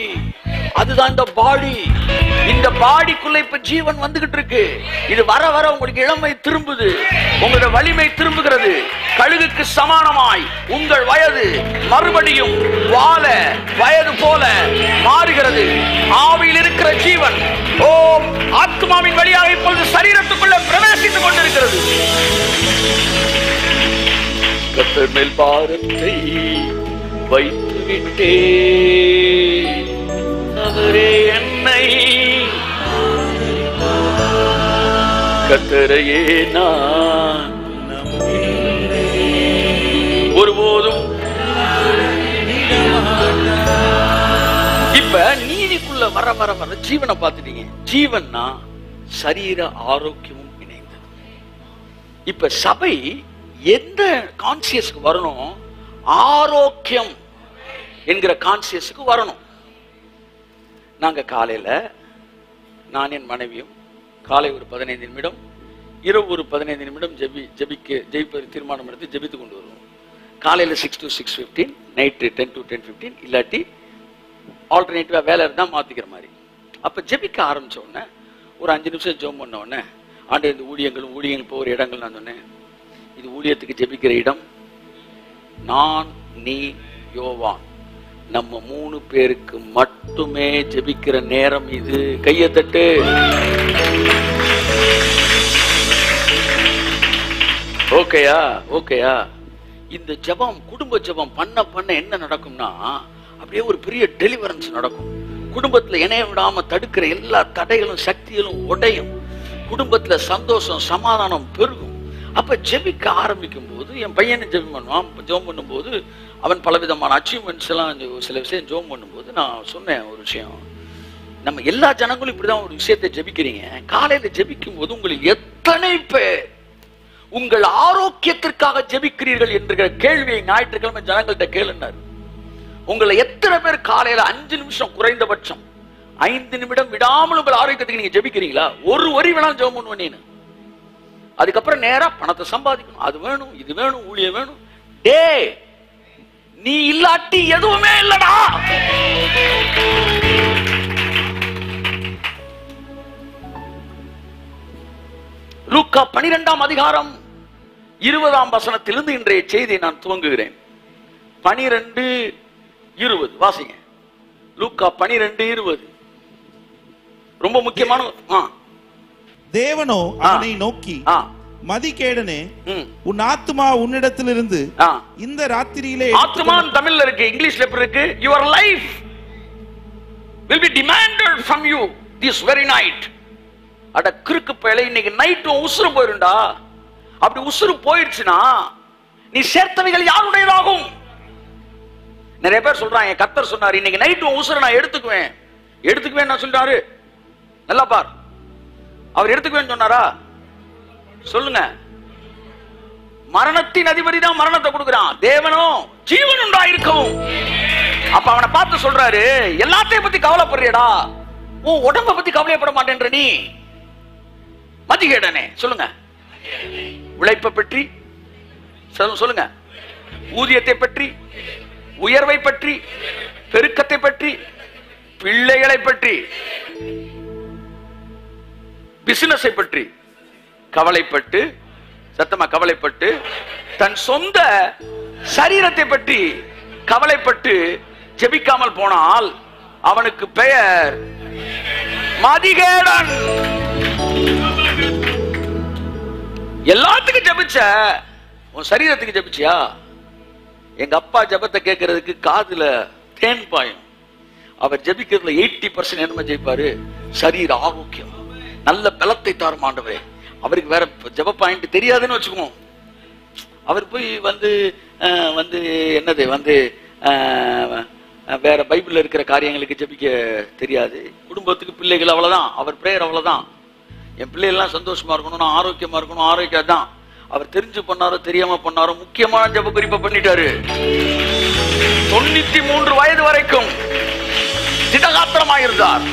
அதுதான் இந்த பாடி. இந்த பாடிக்குள்ள இப்ப ஜீவன் வந்துகிட்டு இருக்கு. இது வர வர உங்களுக்கு இளமை திரும்புது, உங்களுடைய வலிமை திரும்புகிறது. கழுகுக்கு சமானமாய் உங்கள் வயது மறுபடியும் வாழ வயது போல மாறுகிறது. ஆவியில் இருக்கிற ஜீவன் ஆத்மாவின் வழியாக இப்பொழுது சரீரத்துக்குள்ள பிரவேசித்துக் கொண்டிருக்கிறது. கர்த்தர் மேல் பாரத்தை வைத்து விட்டே, அவரே என்னை கர்த்தரையே நான் ஒருபோதும். இப்ப நீதிக்குள்ள வர வர வர ஜீவனை பார்த்துட்டீங்க. ஜீவன்னா சரீர ஆரோக்கியமும் இணைந்தது. இப்ப சபை எந்த கான்சியஸ்க்கு வரணும்? ஆரோக்கியம் என்கிற கான்சியஸுக்கு வரணும். நாங்க காலையில நான் என் மனைவியும் காலை ஒரு 15 நிமிடம், இரவு ஒரு 15 நிமிடம் ஜெபிப்பது தீர்மானம் எடுத்து ஜெபித்து கொண்டு வருவோம். காலையில 6 to 6:15, நைட்டு 10 to 10:15, இல்லாட்டி ஆல்டர்னேட்டிவா வேலை இருந்தா மாத்திக்கிற மாதிரி. அப்ப ஜெபிக்க ஆரம்பிச்ச உடனே ஒரு 5 நிமிஷம் ஜெபம் பண்ண உடனே ஆண்டு இந்த ஊழியங்கள் போகிற இடங்கள் நான் சொன்னேன், இது ஊழியத்துக்கு ஜெபிக்கிற இடம். நான், நீ, யோவான், நம்ம 3 பேருக்கு மட்டுமே ஜெபிக்கிற நேரம் இது. கையை தட்டு. ஓகேயா? ஓகேயா? இந்த ஜெபம், குடும்ப ஜெபம் பண்ண என்ன நடக்கும்னா, அப்படியே ஒரு பெரிய டெலிவரன்ஸ் நடக்கும். குடும்பத்துல இணைய விடாம தடுக்கிற எல்லா தடைகளும் சக்திகளும் உடையும். குடும்பத்துல சந்தோஷம் சமாதானம் பெருகும். அப்ப ஜெபிக்க ஆரம்பிக்கும் போது என் பையனை ஜெபம் பண்ணுவான். ஜெபம் பண்ணும்போது அவன் பலவிதமான அச்சீவ்மெண்ட்ஸ் எல்லாம் சில விஷயம் ஜெபம் பண்ணும்போது நான் சொன்னேன் ஒரு விஷயம், நம்ம எல்லா ஜனங்களும் இப்படிதான் ஒரு விஷயத்தை ஜெபிக்கிறீங்க. காலையில ஜெபிக்கும் போது உங்களுக்கு எத்தனை பேர் உங்கள் ஆரோக்கியத்திற்காக ஜெபிக்கிறீர்கள் என்கிற கேள்வியை ஞாயிற்றுக்கிழமை ஜனங்கள்கிட்ட கேளுனார். உங்களை எத்தனை பேர் காலையில 5 நிமிஷம், குறைந்தபட்சம் 5 நிமிடம் விடாமல் உங்கள் ஆரோக்கியத்துக்கு நீங்க ஜெபிக்கிறீங்களா? ஒரு வரி வேணாலும் ஜெபம் பண்ணுவேன் நீனு. அதுக்கப்புறம் நேரா பணத்தை சம்பாதிக்கணும், அது வேணும், இது வேணும், ஊழியம் வேணும். டே, நீ இல்லாட்டி எதுவுமே இல்லடா. லூக்கா 12ஆம் அதிகாரம் 20ஆம் வசனத்திலிருந்து இன்றைய செய்தியை நான் துவங்குகிறேன். 12:20 வாசிங்க. லூக்கா 12:20 ரொம்ப முக்கியமான. தேவனோ அவனை நோக்கி, மதிகேடனே, உன் ஆத்துமா உன்னிடத்திலிருந்து இந்த ராத்திரியிலே, ஆத்துமா தமிழ்ல இருக்கு, இங்கிலீஷ்ல எப்படி இருக்கு? your life will be demanded from you this very night. அட கிறுக்கு பயலே, இன்னைக்கு நைட் உசுறு போயிருண்டா. அப்படி உசுறு போயிடுச்சுன்னா நீ சேர்த்தவைகள் யாருடையதாகும்? நிறைய பேர் சொல்றாங்க, கர்த்தர் சொன்னார் இன்னைக்கு நைட் உசுறு நான் எடுத்துக்குவேன் நான் சொல்றாரு. நல்லா பார், அவர் எடுத்துக்குவேன்னு சொன்னாரா? சொல்லுங்க. மரணத்தின் அதிபதி தான் மரணத்தை கொடுக்கிறான். தேவனோ ஜீவன் உண்டாயிருக்கவும். அப்ப அவனை பார்த்து சொல்றாரு, எல்லாத்தையும் பத்தி கவலைப்படுறியடா, உன் உடம்ப பத்தி கவலைப்பட மாட்டேன்ற நீ மதிகேடனே. சொல்லுங்க. உழைப்பை பற்றி சொல்லுங்க, ஊதியத்தை பற்றி, உயர்வை பற்றி, பெருக்கத்தை பற்றி, பிள்ளைகளை பற்றி, பிசினஸை பற்றி கவலைப்பட்டு, சத்தமா கவலைப்பட்டு, தன் சொந்த சரீரத்தை பற்றி கவலைப்பட்டு ஜெபிக்காமல் போனால் அவனுக்கு பெயர் மதிகேடன். எல்லாத்துக்கும் ஜெபிச்ச, உன் சரீரத்துக்கு ஜெபிச்சியா? எங்க அப்பா ஜெபத்தை கேட்கறதுக்கு காதுல தேன் பாயும். அவர் ஜெபிக்கிறதுல 80% என்ன ஜெயிப்பாரு? சரீர ஆரோக்கியம், நல்ல பலத்தை தாரும் ஆண்டவரே. அவருக்கு வேற ஜெப பாயிண்ட் தெரியாதுன்னு வச்சுக்குவோம். அவர் போய் வந்து என்னது வேற பைபிள்ல இருக்கிற காரியங்களுக்கு ஜெபிக்க தெரியாது. குடும்பத்துக்கு பிள்ளைகள் அவ்வளவுதான், அவர் பிரேயர் அவ்வளவுதான். என் பிள்ளைகள்லாம் சந்தோஷமா இருக்கணும், ஆரோக்கியமா இருக்கணும், ஆரோக்கியம் தான். அவர் தெரிஞ்சு பண்ணாரோ தெரியாம பண்ணாரோ முக்கியமான ஜெப குறிப்பை பண்ணிட்டாரு. 93 வயது வரைக்கும் திடகாத்திரமாயிருந்தார்.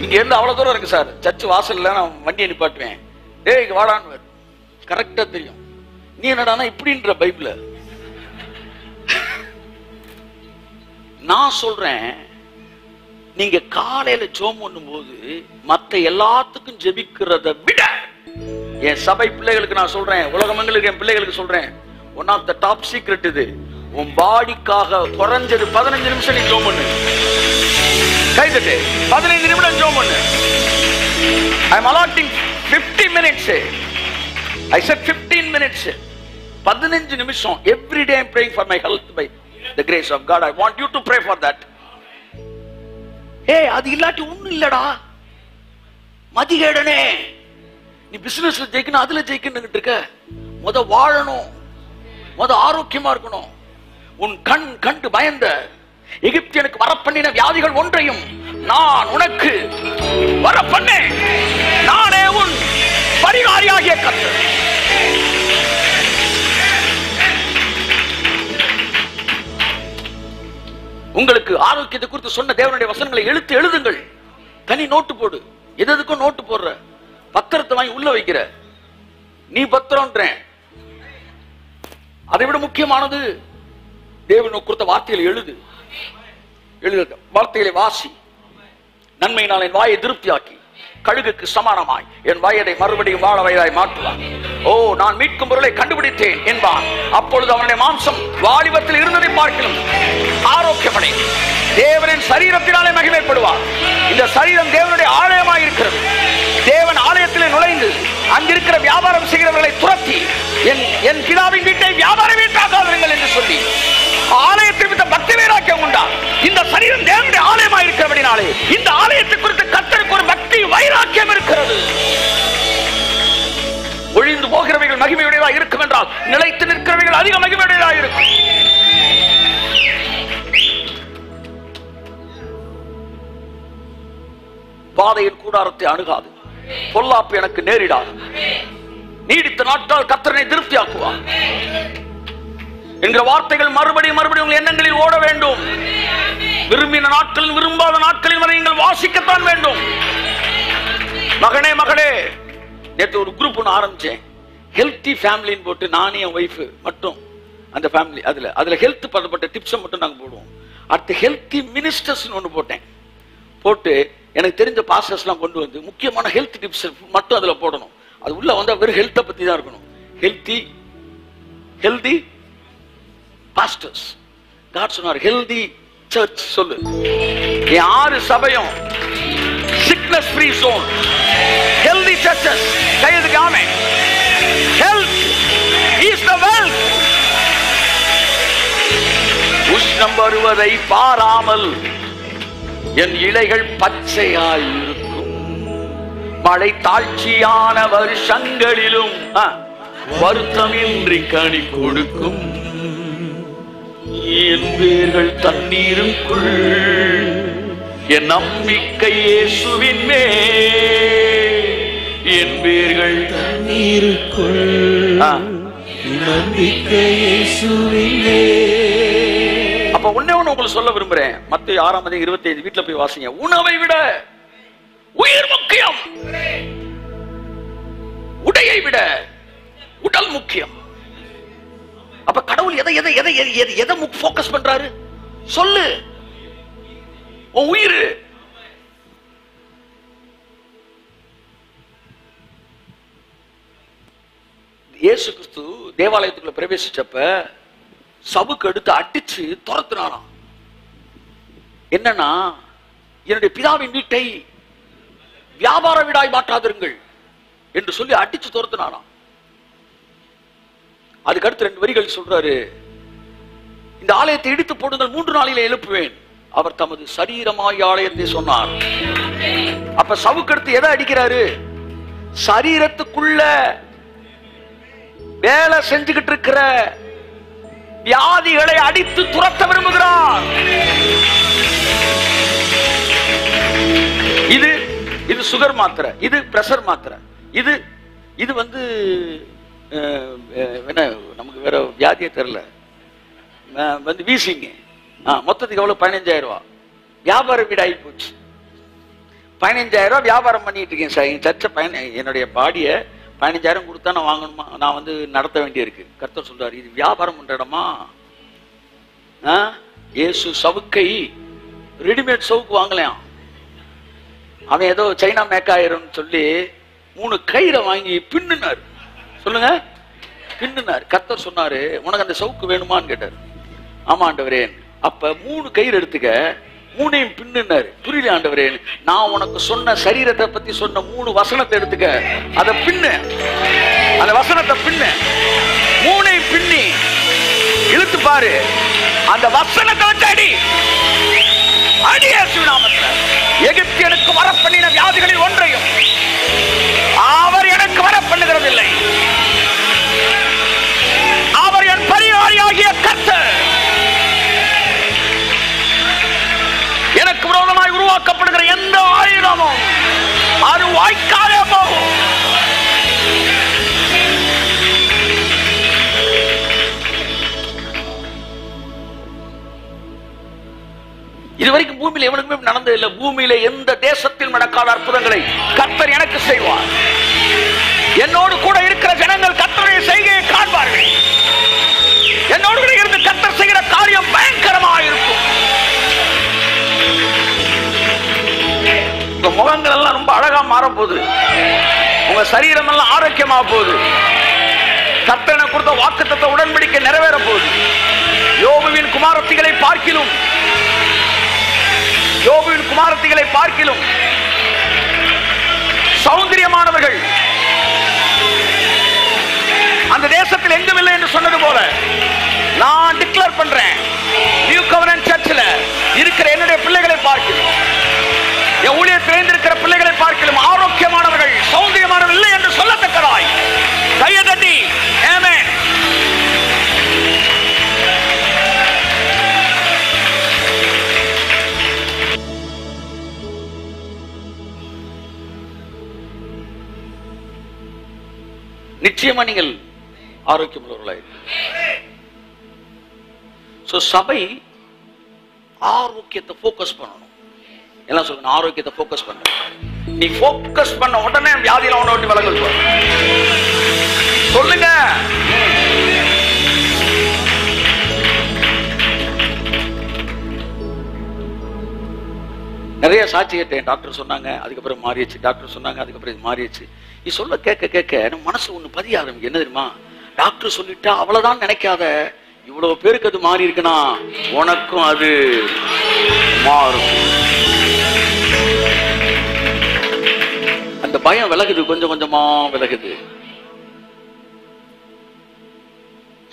இங்க இருந்து அவ்வளவு தூரம் இருக்கு சார், சர்ச் வாசல்ல நான் வண்டியை நிப்பாட்டுவேன், டேய் வாடான்னு கரெக்டா தெரியும். நீ என்னடானா இப்படின்ற பைபிள. நான் சொல்றேன், நீங்க காலையில ஜெபம் பண்ணும் போது மத்த எல்லாத்துக்கும் ஜெபிக்கிறத விட, என் சபை பிள்ளைகளுக்கு நான் சொல்றேன், உலகமங்களுக்கு என் பிள்ளைகளுக்கு சொல்றேன், one of the top secret இது. உன் பாடிக்காக குறைஞ்சது 15 நிமிஷம் நீ ஜெபம் பண்ணு. கைதட்டு 15 நிமிடம் ஜெபம் பண்ணு. I am allotting 50 minutes. I said 15 minutes. 15 நிமிஷம் every day I am praying for my health by the grace of God. I want you to pray for that. அது இல்லாட்டி ஒண்ணும் இல்லடா மதிகேடனே. நீ பிசினஸ்ல ஜெயிக்கணும், அதுல ஜெயிக்கணும் இருக்க, முத வாழணும், முத ஆரோக்கியமா இருக்கணும். உன் கண் கண்டு பயந்த எகிப்தியனுக்கு வரப்பண்ணின வியாதிகள் ஒன்றையும் நான் உனக்கு வரப்பண்ணேன். நானே உன் பரிகாரியாகிய கர்த்தர். உங்களுக்கு ஆரோக்கியத்தை குறித்து சொன்ன தேவனுடைய வசனங்களை எழுதுங்கள். தனி நோட்டு போடு. எதுக்கும் நோட்டு போடுற, பத்திரத்தை வாங்கி உள்ள வைக்கிற, நீ பத்திரம்ன்ற. அதை விட முக்கியமானது தேவன் கொடுத்த வார்த்தைகளை எழுது. வார்த்தைகளை வாசி. நன்மையினால் என் வாயை திருப்தியாக்கி கழுகுக்கு சமானமாய் என் வயதை மறுபடியும் வாழ வயதாய் மாற்றுவான். நான் மீட்கும் பொருளை கண்டுபிடித்தேன் என்பான். அப்பொழுது அவனுடைய மாம்சம் வாலிபத்தில் இருந்ததை பார்க்கலும் ஆரோக்கியமடையும். தேவனின் சரீரத்தினாலே மகிமைப்படுவார். இந்த சரீரம் தேவனுடைய ஆலயமாய் இருக்கிறது. தேவன் ஆலயத்திலே நுழைந்து அங்கிருக்கிற வியாபாரம் செய்கிறவர்களை துரத்தி என் பிதாவின் வீட்டை வியாபார வீட்டாக்காதீர்கள் என்று சொல்லி ஆலயத்தை விட்ட பக்தி வைராக்கியம் உண்டா. இந்த சரீரம் தேவனுடைய ஆலயமாய் இருக்கிறபடினாலே இந்த ஆலயத்தை குறித்து கர்த்தருக்கு ஒரு பக்தி வைராக்கியம் இருக்கிறது. ஒழிந்து போகிறவைகள் மகிமையுடையதாக இருக்கும் என்றால் நிலைத்து நிற்கிறவைகள் அதிக மகிமையுடையதாக இருக்கும். பாதையின் கூடாரத்தை அணுகாது, பொல்லாப்பு எனக்கு நேரிடாது. நீடித்த நாட்கள் கர்த்தரை திருப்தியாக்குவார் என்கிற வார்த்தைகள் மறுபடியும் உங்கள் எண்ணங்களில் ஓட வேண்டும். விரும்பின நாட்களில் விரும்பாத நாட்களில் வரை நீங்கள் வாசிக்கத்தான் வேண்டும். மகனே மகளே, நேற்று ஒரு குரூப் ஒன்று ஆரம்பிச்சேன், ஹெல்த்தி ஃபேமிலின்னு போட்டு நானே என் ஒய்ஃப் மட்டும் அந்த ஃபேமிலி, அதுல ஹெல்த் பண்ணப்பட்ட டிப்ஸை மட்டும் நாங்கள் போடுவோம். அடுத்து ஹெல்த்தி மினிஸ்டர்ஸ் ஒன்று போட்டு எனக்கு தெரிஞ்ச பாஸ்டர்ஸ்லாம் கொண்டு வந்து முக்கியமான ஹெல்த் டிப்ஸ் மட்டும் அதுல போடணும். அது உள்ள வந்து வெறும் ஹெல்த்தை பத்தி தான் இருக்கணும். Healthy pastors. காட் சொன்னார் ஹெல்தி சர்ச் சொல்லு. 6 சபையும் sickness free zone, healthy churches. கையெழுத்துக்கு ஆமென். உஷ்ணம் வருவதை பாராமல் என் இலைகள் பச்சையாயிருக்கும். மழை தாழ்ச்சியான வருஷங்களிலும் வருத்தமின்றி கனி கொடுக்கும். என் வேர்கள் தண்ணீருக்குள், என் நம்பிக்கை இயேசுவின் மேல். என் வேர்கள் தண்ணீருக்குள், நம்பிக்கை இயேசுவின் மேல். அப்ப ஒண்ணே ஒண்ணு உங்களுக்கு சொல்ல விரும்புறேன். மத்தேயு 6:25 வீட்டுல போய் வாசிங்க. உணவை விட உயிர் முக்கியம், உடையை விட உடல் முக்கியம். அப்ப கடவுள் எதை எதை எதை எதை எதை ஃபோக்கஸ் பண்றாரு? சொல்லு. உன் உயிர். இயேசு கிறிஸ்து தேவாலயத்துக்குள்ள பிரவேசிச்சப்ப சவுக்கு எடுத்து அடிச்சு துரத்துனாராம். என்னன்னா, என்னுடைய பிதாவின் வீட்டை வியாபார வீடாய் மாற்றாதிருங்கள் என்று சொல்லி அடிச்சு துரத்துனாராம். அதுக்கு அடுத்து 2 வரிகள் சொல்றாரு. இந்த ஆலயத்தை இடித்து போடுங்கள், 3 நாளிலே எழுப்புவேன். அவர் தமது சரீரமாய் ஆலயத்தை சொன்னார். அப்ப சவுக்கு எடுத்து எதை அடிக்கிறாரு? சரீரத்துக்குள்ள வேலை செஞ்சுக்கிட்டு இருக்கிற வியாதிகளை அடித்து துரத்த விரும்புகிறார். இது இது சுகர் மாத்திரை, இது பிரஷர் மாத்திரை, இது இது வந்து நமக்கு வேற வியாதியே தெரியல, வந்து வீசிங்க. மொத்தத்துக்கு எவ்வளவு? 15,000 ரூபாய். வியாபார வீடாகி போச்சு. 15,000 ரூபாய் வியாபாரம் பண்ணிட்டு இருக்கேன் சார். என் சர்ச்சை என்னுடைய பாடியை 15,000 கொடுத்தா நான் வாங்கணுமா? நான் வந்து நடத்த வேண்டியிருக்கு. கர்த்தர் சொல்றாரு, இது வியாபாரம் பண்ற இடமா? இயேசு சவுக்கை ரெடிமேட் சவுக்கு வாங்கலாம். அவன் ஏதோ சைனா மேக்காயிரம் சொல்லி 3 கயிறை வாங்கி பின்னுனார். சொல்லுங்க, பின்னுனார். கர்த்தர் சொன்னாரு, உனக்கு அந்த சவுக்கு வேணுமான்னு கேட்டார். ஆமா ஆண்டவரே. அப்ப 3 கயிறு எடுத்துக்க, 3ஐயும் பின்னுனாரு. புரியல ஆண்டவரே, நான் உனக்கு சொன்ன சரீரத்தை பத்தி சொன்ன 3 வசனத்தை எடுத்துக்க, அதை பின்னு, அந்த வசனத்தை பின்னு, 3ஐயும் பின்னி இழுத்து பாரு. அந்த வசனத்தை வச்சு அடி, அடி இயேசு நாமத்துல. எகிப்தியனுக்கு வர பண்ணின வியாதிகளில் ஒன்றையும் அவர் எனக்கு வர பண்ணுகிறதில்லை. அவர் என் பரிகாரியாகிய கர்த்தர். எனக்கு விரோதமாய் உருவாக்கப்படுகிற எந்த ஆயுதமும் அது வாய்க்காலே போகும். இதுவரைக்கும் பூமியில எவனுக்குமே நடந்தது இல்லை. பூமியில எந்த தேசத்தில் நடக்காத அற்புதங்களை கர்த்தர் எனக்கு செய்வார். என்னோடு கூட இருக்கிற ஜனங்கள் கர்த்தருடைய செய்கையை காண்பார்கள். என்னோடு கூட இருந்து கர்த்தர் செய்கிற காரியம் பயங்கரமாக இருக்கும். உங்க முகங்கள் எல்லாம் ரொம்ப அழகா மாற போகுது. உங்க சரீரம் எல்லாம் ஆரோக்கியமாக போகுது. கர்த்தனை கொடுத்த வாக்குத்தத்த உடன்படிக்கை நிறைவேற போகுது. யோபுவின் குமாரத்திகளை பார்க்கிலும், யோபுவின் குமாரத்திகளை பார்க்கிலும் சௌந்தரியமானவர்கள் அந்த தேசத்தில் எங்கும் இல்லை என்று சொன்னது போல நான் டிக்ளேர் பண்றேன், நியூ கவர்னன்ட் சர்ச்சில் இருக்கிற என்னுடைய பிள்ளைகளை பார்க்கிலும், என் ஊழியத்தில் இருந்திருக்கிற பிள்ளைகளை பார்க்கிலும் ஆரோக்கியமானவர்கள், சௌந்தரியமானவர்கள் இல்லை என்று சொல்லத்தக்கதாய் கையை தட்டி ஆமென். நிச்சயமா நீங்கள் ஆரோக்கியம் உள்ளவர்களாய். சபை ஆரோக்கியத்தை போக்கஸ் பண்ணணும். எல்லாம் சொல்லுங்க, ஆரோக்கியத்தை போக்கஸ் பண்ண. நீ போக்கஸ் பண்ண உடனே வியாதியில ஒண்ணு ஒட்டி விலகுது. சொல்லுங்க. நிறைய சாட்சி கேட்டேன். டாக்டர் சொன்னாங்க, அதுக்கப்புறம் மாறிடுச்சு. டாக்டர் சொன்னாங்க, அதுக்கப்புறம் மாறிடுச்சு. நீ சொல்ல கேட்க கேட்க நம்ம மனசு ஒண்ணு பதிய ஆரம்பிக்கும். என்ன தெரியுமா? டாக்டர் சொல்லிட்டா அவ்வளவுதான் நினைக்காத. இவ்வளவு பேருக்கு அது மாறி இருக்குன்னா உனக்கும் அது மாறும். அந்த பயம் விலகுது, கொஞ்சம் கொஞ்சமா விலகுது.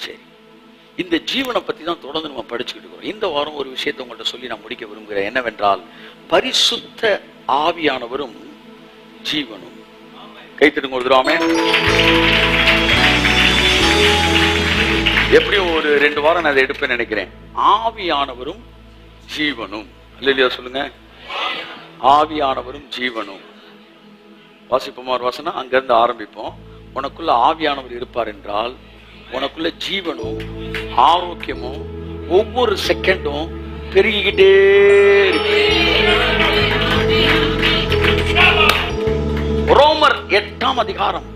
சரி, இந்த ஜீவனை பத்தி தான் தொடர்ந்து நம்ம படிச்சுக்கிட்டு இருக்கோம். இந்த வாரம் ஒரு விஷயத்தை உங்கள்கிட்ட சொல்லி நான் முடிக்க விரும்புகிறேன். என்னவென்றால், பரிசுத்த ஆவியானவரும் ஜீவனும். கைத்தட்டுங்க ஒரு தடவை. எப்படியும் ஒரு 2 வாரம் நான் அதை எடுப்பேன்னு நினைக்கிறேன். ஆவியானவரும் ஜீவனும். இல்லையா சொல்லுங்க, ஆவியானவரும் ஜீவனும். வாசிப்போமா ஒரு வசனம்? அங்கிருந்து ஆரம்பிப்போம். உனக்குள்ள ஆவியானவர் இருப்பார் என்றால் உனக்குள்ள ஜீவனும் ஆரோக்கியமும் ஒவ்வொரு செகண்டும் பெருகிக்கிட்டே இருக்கு. ரோமர் 8ஆம் அதிகாரம்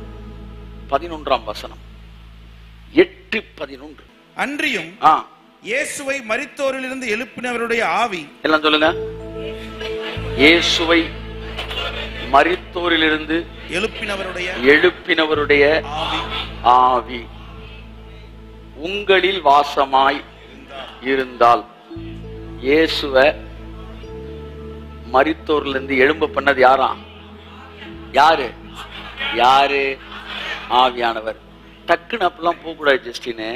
11ஆம் வசனம். 8:11. அன்றியும் இயேசுவை மரித்தோரிலிருந்து எழுப்பினவருடைய ஆவி. எல்லாம் சொல்லுங்க. இயேசுவை மரித்தோரிலிருந்து எழுப்பினவருடைய ஆவி உங்களில் வாசமாய் இருந்தால். இயேசுவை மரித்தோரிலிருந்து எழும்ப பண்ணது யாரா? யாரு? ஆவியானவர். டக்குன்னு அப்பெல்லாம் போக கூடாது ஜஸ்டின்னு.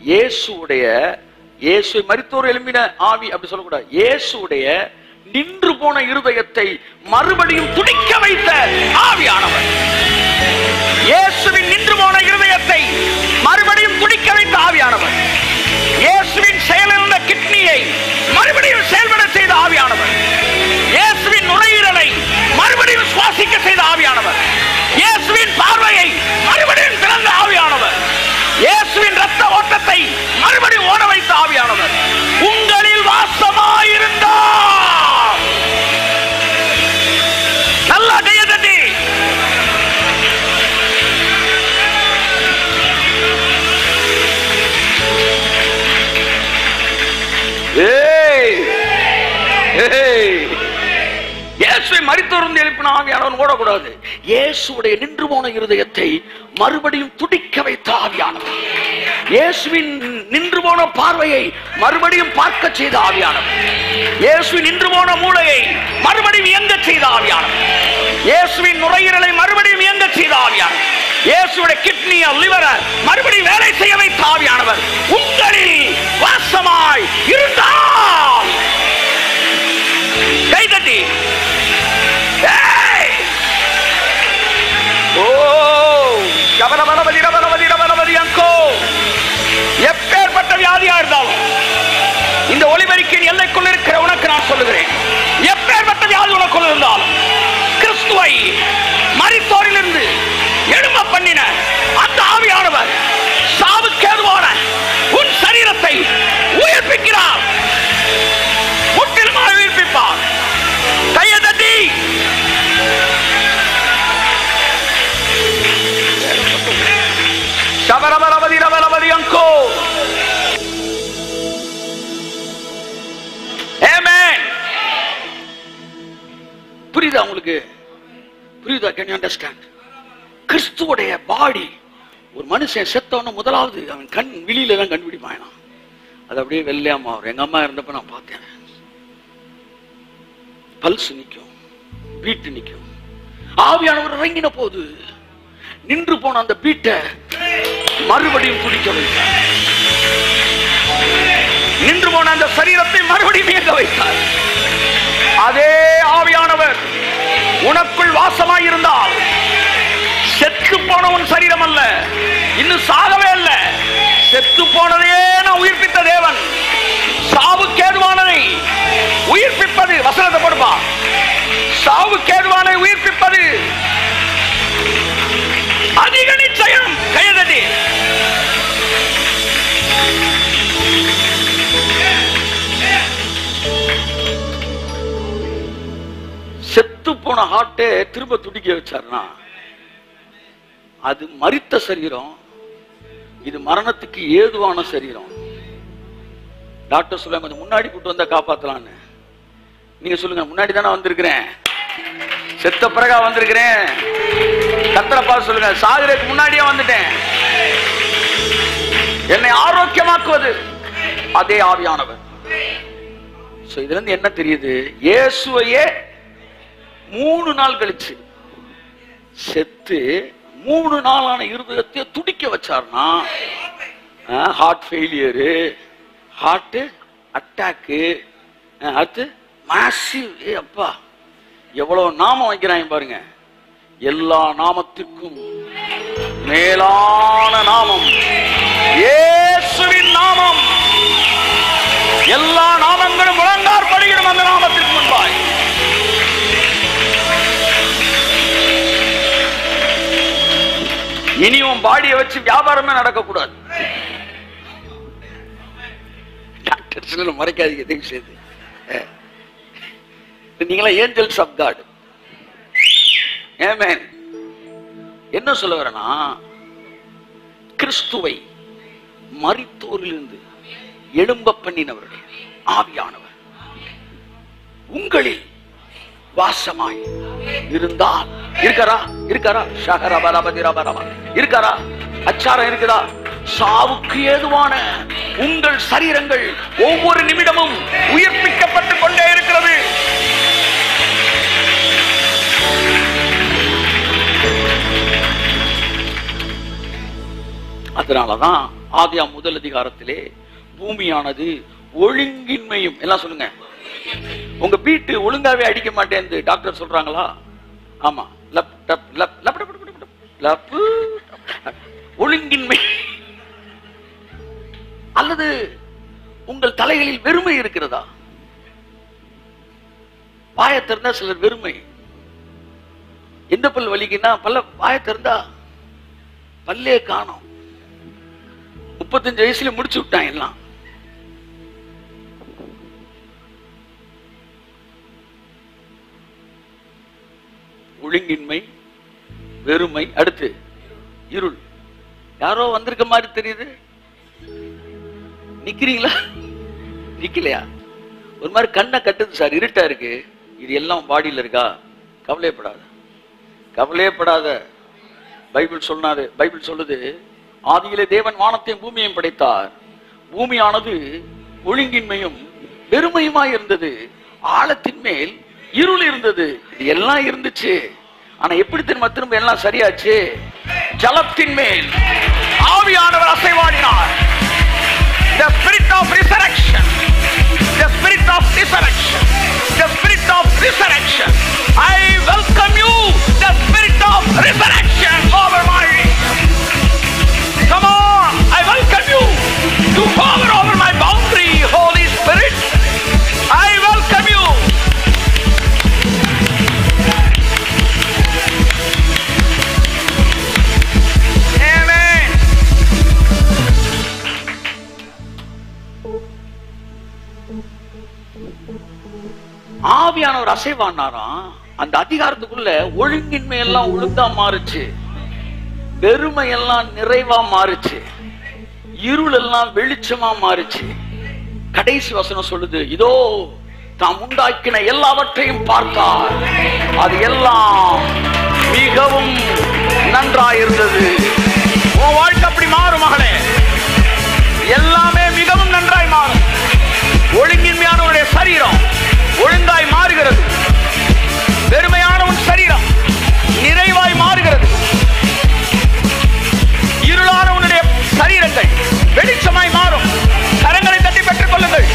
இயேசுவை மரித்தோர் எழுப்பின ஆவி அப்படி சொல்லக்கூடாது. இயேசுடைய நின்று போன இருதயத்தை மறுபடியும் துடிக்க வைத்த ஆவியானவர். இயேசுவின் நின்று போன இருதயத்தை மறுபடியும் துடிக்க வைத்த ஆவியானவர். இயேசுவின் செயலில் கிட்னியை மறுபடியும் செயல்பட செய்த ஆவியானவர். இயேசுவின் நுரையீரலை மறுபடியும் சுவாசிக்க செய்த ஆவியானவர். இயேசுவின் பார்வையை மறுபடியும் திறந்த ஆவியானவர். இயேசுவின் இரத்த ஓட்டத்தை மறுபடியும் ஓட வைத்த ஆவியானவர் உங்களில் வாசமாயிருந்தார். நல்லா கையை தட்டி. இயேசுவை மரித்தோரிலிருந்து எழுப்பின ஆவியானவர் ஓடக்கூடாது. இயேசுடைய நின்று போன இருதயத்தை மறுபடியும் துடிக்க வைத்த ஆவியானவர். இயேசுவின் நின்று போன பார்வையை மறுபடியும் பார்க்க செய்த ஆவியானவர். இயேசுவின் நின்று போன மூளையை மறுபடியும் இயங்க செய்த ஆவியானவர். இயேசுவின் நுரையீரலை மறுபடியும் இயங்க செய்த ஆவியானவர். இயேசுடைய கிட்னிய லிவரை மறுபடியும் வேலை செய்ய வைத்த ஆவியானவர் உங்களில் வாசமாய் இருந்தால். கைதட்டி. எப்பேற்பட்ட வியாதியா இருந்தாலும் இந்த ஒளிபரிக்கையின் எல்லைக்குள் இருக்கிற உனக்கு நான் சொல்லுகிறேன், எப்பேற்பட்ட வியாதி உனக்குள் இருந்தாலும் கிறிஸ்துவை மரித்தோரிலிருந்து எழும்ப பண்ணின அந்த ஆவியானவர் சாவுக்கேதுவான உன் சரீரத்தை உயிர்ப்பிக்கிறார். முற்றிலுமாக உயிர்ப்பிப்பார். கையை தட்டி. புரியுதா உங்களுக்கு? புரியுதா? Can you understand? கிறிஸ்துவோடைய பாடி, ஒரு மனுஷன் செத்தவன முதலாவது அவன் கண் விழியில தான் கண்டுபிடிப்பான். அது அப்படியே வெள்ளையாமா வரும். எங்க அம்மா இருந்தப்ப நான் பார்த்தேன். பல்ஸ் நிற்கும், பீட்டு நிற்கும். ஆவியானவர் இறங்கின போது நின்று போன அந்த பீட்டை மறுபடியும் துடிக்க வைத்தார். நின்று போன அந்த சரீரத்தை மறுபடியும் இயங்க வைத்தார். அதே ஆவியானவர் உனக்குள் வாசமாய் இருந்தால் செத்து போன உன் சரீரம் அல்ல, இன்னும் சாகவே அல்ல, செத்து போனதையே நான் உயிர்ப்பித்த தேவன் சாவுக்கேதுவானதை உயிர்ப்பிப்பது. வசனத்தை போடுப்பா. சாவுக்கேதுவானை உயிர்ப்பிப்பது அதிக நிச்சயம். கையதடி. செத்து போன ஹார்ட்டை திரும்ப துடிக்க வச்சார்னா அது மரித்த சரீரம், இது மரணத்துக்கு ஏதுவான சரீரம். டாக்டர் சொல்லுங்க கொஞ்சம் முன்னாடி கூட்டு வந்தா காப்பாத்தலான்னு. நீங்க சொல்லுங்க, முன்னாடி தானே வந்திருக்கிறேன், செத்த பிறகா வந்திருக்கிறேன். கர்த்தரை பார்த்து சொல்லுங்க, சாகுறதுக்கு முன்னாடியே வந்துட்டேன். என்னை ஆரோக்கியமாக்குவது அதே ஆவியானவர். இதுல இருந்து என்ன தெரியுது? இயேசுவையே 3 நாள் கழிச்சு செத்து 3 நாளான இருதயத்தை துடிக்க வச்சார்னா ஹார்ட் ஃபெயிலியரு, ஹார்ட் அட்டாக்கு, அடுத்து மாசிவ். அப்பா எவ்வளவு நாமம் வைக்கிறாங்க பாருங்க. எல்லா நாமத்திற்கும் மேலான நாமம் இயேசுவின் நாமம். எல்லா நாமங்களும் முழங்கார் படிக்கணும் அந்த நாமத்திற்கு முன்பாய். இனி உன் பாடியை வச்சு வியாபாரமே நடக்கக்கூடாது. டாக்டர் சில மறைக்காதீங்க தயவு செய்து. நீங்களா ஏஞ்சல்ஸ் ஆஃப் காட். ஆமென். என்ன சொல்ல வரேன்னா, கிறிஸ்துவை மரித்தோரிலிருந்து எழும்ப பண்ணினவருடைய ஆவியானவர் உங்களில் வாசமாய் இருந்தால் இருக்காரா? இருக்காரா? அச்சாரம் இருக்குதா? சாவுக்கு ஏதுவான உங்கள் சரீரங்கள் ஒவ்வொரு நிமிடமும் உயிர்ப்பிக்கப்பட்டுக் கொண்டே இருக்கிறது. அதனாலதான் ஆதியாம் முதல் அதிகாரத்திலே பூமியானது ஒழுங்கின்மையும், எல்லாம் சொல்லுங்க, உங்க வீட்டு ஒழுங்காவே அடிக்க மாட்டேன் டாக்டர் சொல்றாங்களா? ஆமா, ஒழுங்கின்மை. அல்லது உங்கள் தலைகளில் வெறுமை இருக்கிறதா? வாயை திறந்தா சிலர் வெறுமை. எந்த பல் வலிக்குன்னா வாயை திறந்தா பல்லே காணோம். 35 வயசுல முடிச்சு விட்டான் எல்லாம். ஒழுங்கின்மை, வெறுமை, அடுத்து இருள். யாரோ வந்திருக்க மாதிரி தெரியுது. நிக்கிறீங்களா? நிக்கலையா? ஒரு மாதிரி கண்ணை கட்டுது சார், இருட்டா இருக்கு. இது எல்லாம் பாடியில் இருக்கா? கவலையப்படாத, கவலையப்படாத. பைபிள் சொல்லுது, ஆதியிலே தேவன் வானத்தையும் பூமியையும் படைத்தார். பூமியானது ஒழுங்கின்மையும் வெறுமையுமாய் இருந்தது. ஆழத்தின் மேல் இருள் இருந்தது. இது எல்லாம் இருந்துச்சு. ஆனா எப்படி திரும்ப எல்லாம் சரியாச்சு? ஜலத்தின் மேல் ஆவியானவர் அசைவாடினார். The spirit of resurrection, the spirit of resurrection, the spirit of resurrection. I welcome you, the spirit of resurrection over my. Come on, I welcome you to hover over my boundary, Holy Spirit. I welcome you. Amen. ஆவியானவர் அசைவானாராம். அந்த அதிகாரத்துக்குள்ள ஒழுங்கின்மை எல்லாம் ஒழுங்கா மாறுச்சு, வெறுமை எல்லாம் நிறைவா மாறுச்சு, இருள் எல்லாம் வெளிச்சமா மாறுச்சு. கடைசி வசனம் சொல்லுது, இதோ தாம் உண்டாக்கின எல்லாவற்றையும் பார்த்தார், அது எல்லாம் மிகவும் நன்றாயிருந்தது. உன் வாழ்க்கை அப்படி மாறும் மகளே. எல்லாமே மிகவும் நன்றாய் மாறும். ஒழுங்கின்மையானவருடைய சரீரம் ஒழுங்காய் மாறுகிறது. வெறுமையான உன் சரீரம் நிறைவாய் மாறுகிறது. இருளான உன்னுடைய சரீரங்கள் வெளிச்சமாய் மாறும். கரங்களை தட்டி பெற்றுக் கொள்ளுங்கள்.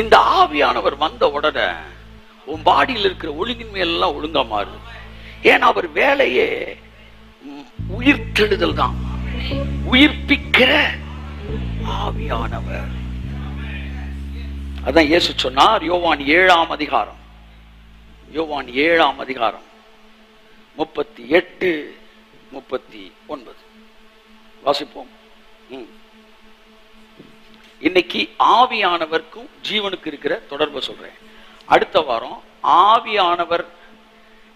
இந்த ஆவியானவர் வந்த உடனே உன் பாடியில் இருக்கிற ஒழுங்கின்மை எல்லாம் ஒழுங்கா மாறும். ஏன்னா அவர் வேலையே உயிர்த்தெழுதல் தான், உயிர்ப்பிக்கிற ஆவியானவர். அதான் இயேசு சொன்னார், யோவான் 7ஆம் அதிகாரம் 38, 39 வாசிப்போம். இன்னைக்கு ஆவியானவருக்கும் ஜீவனுக்கு இருக்கிற தொடர்பு சொல்றேன். அடுத்த வாரம் ஆவியானவர்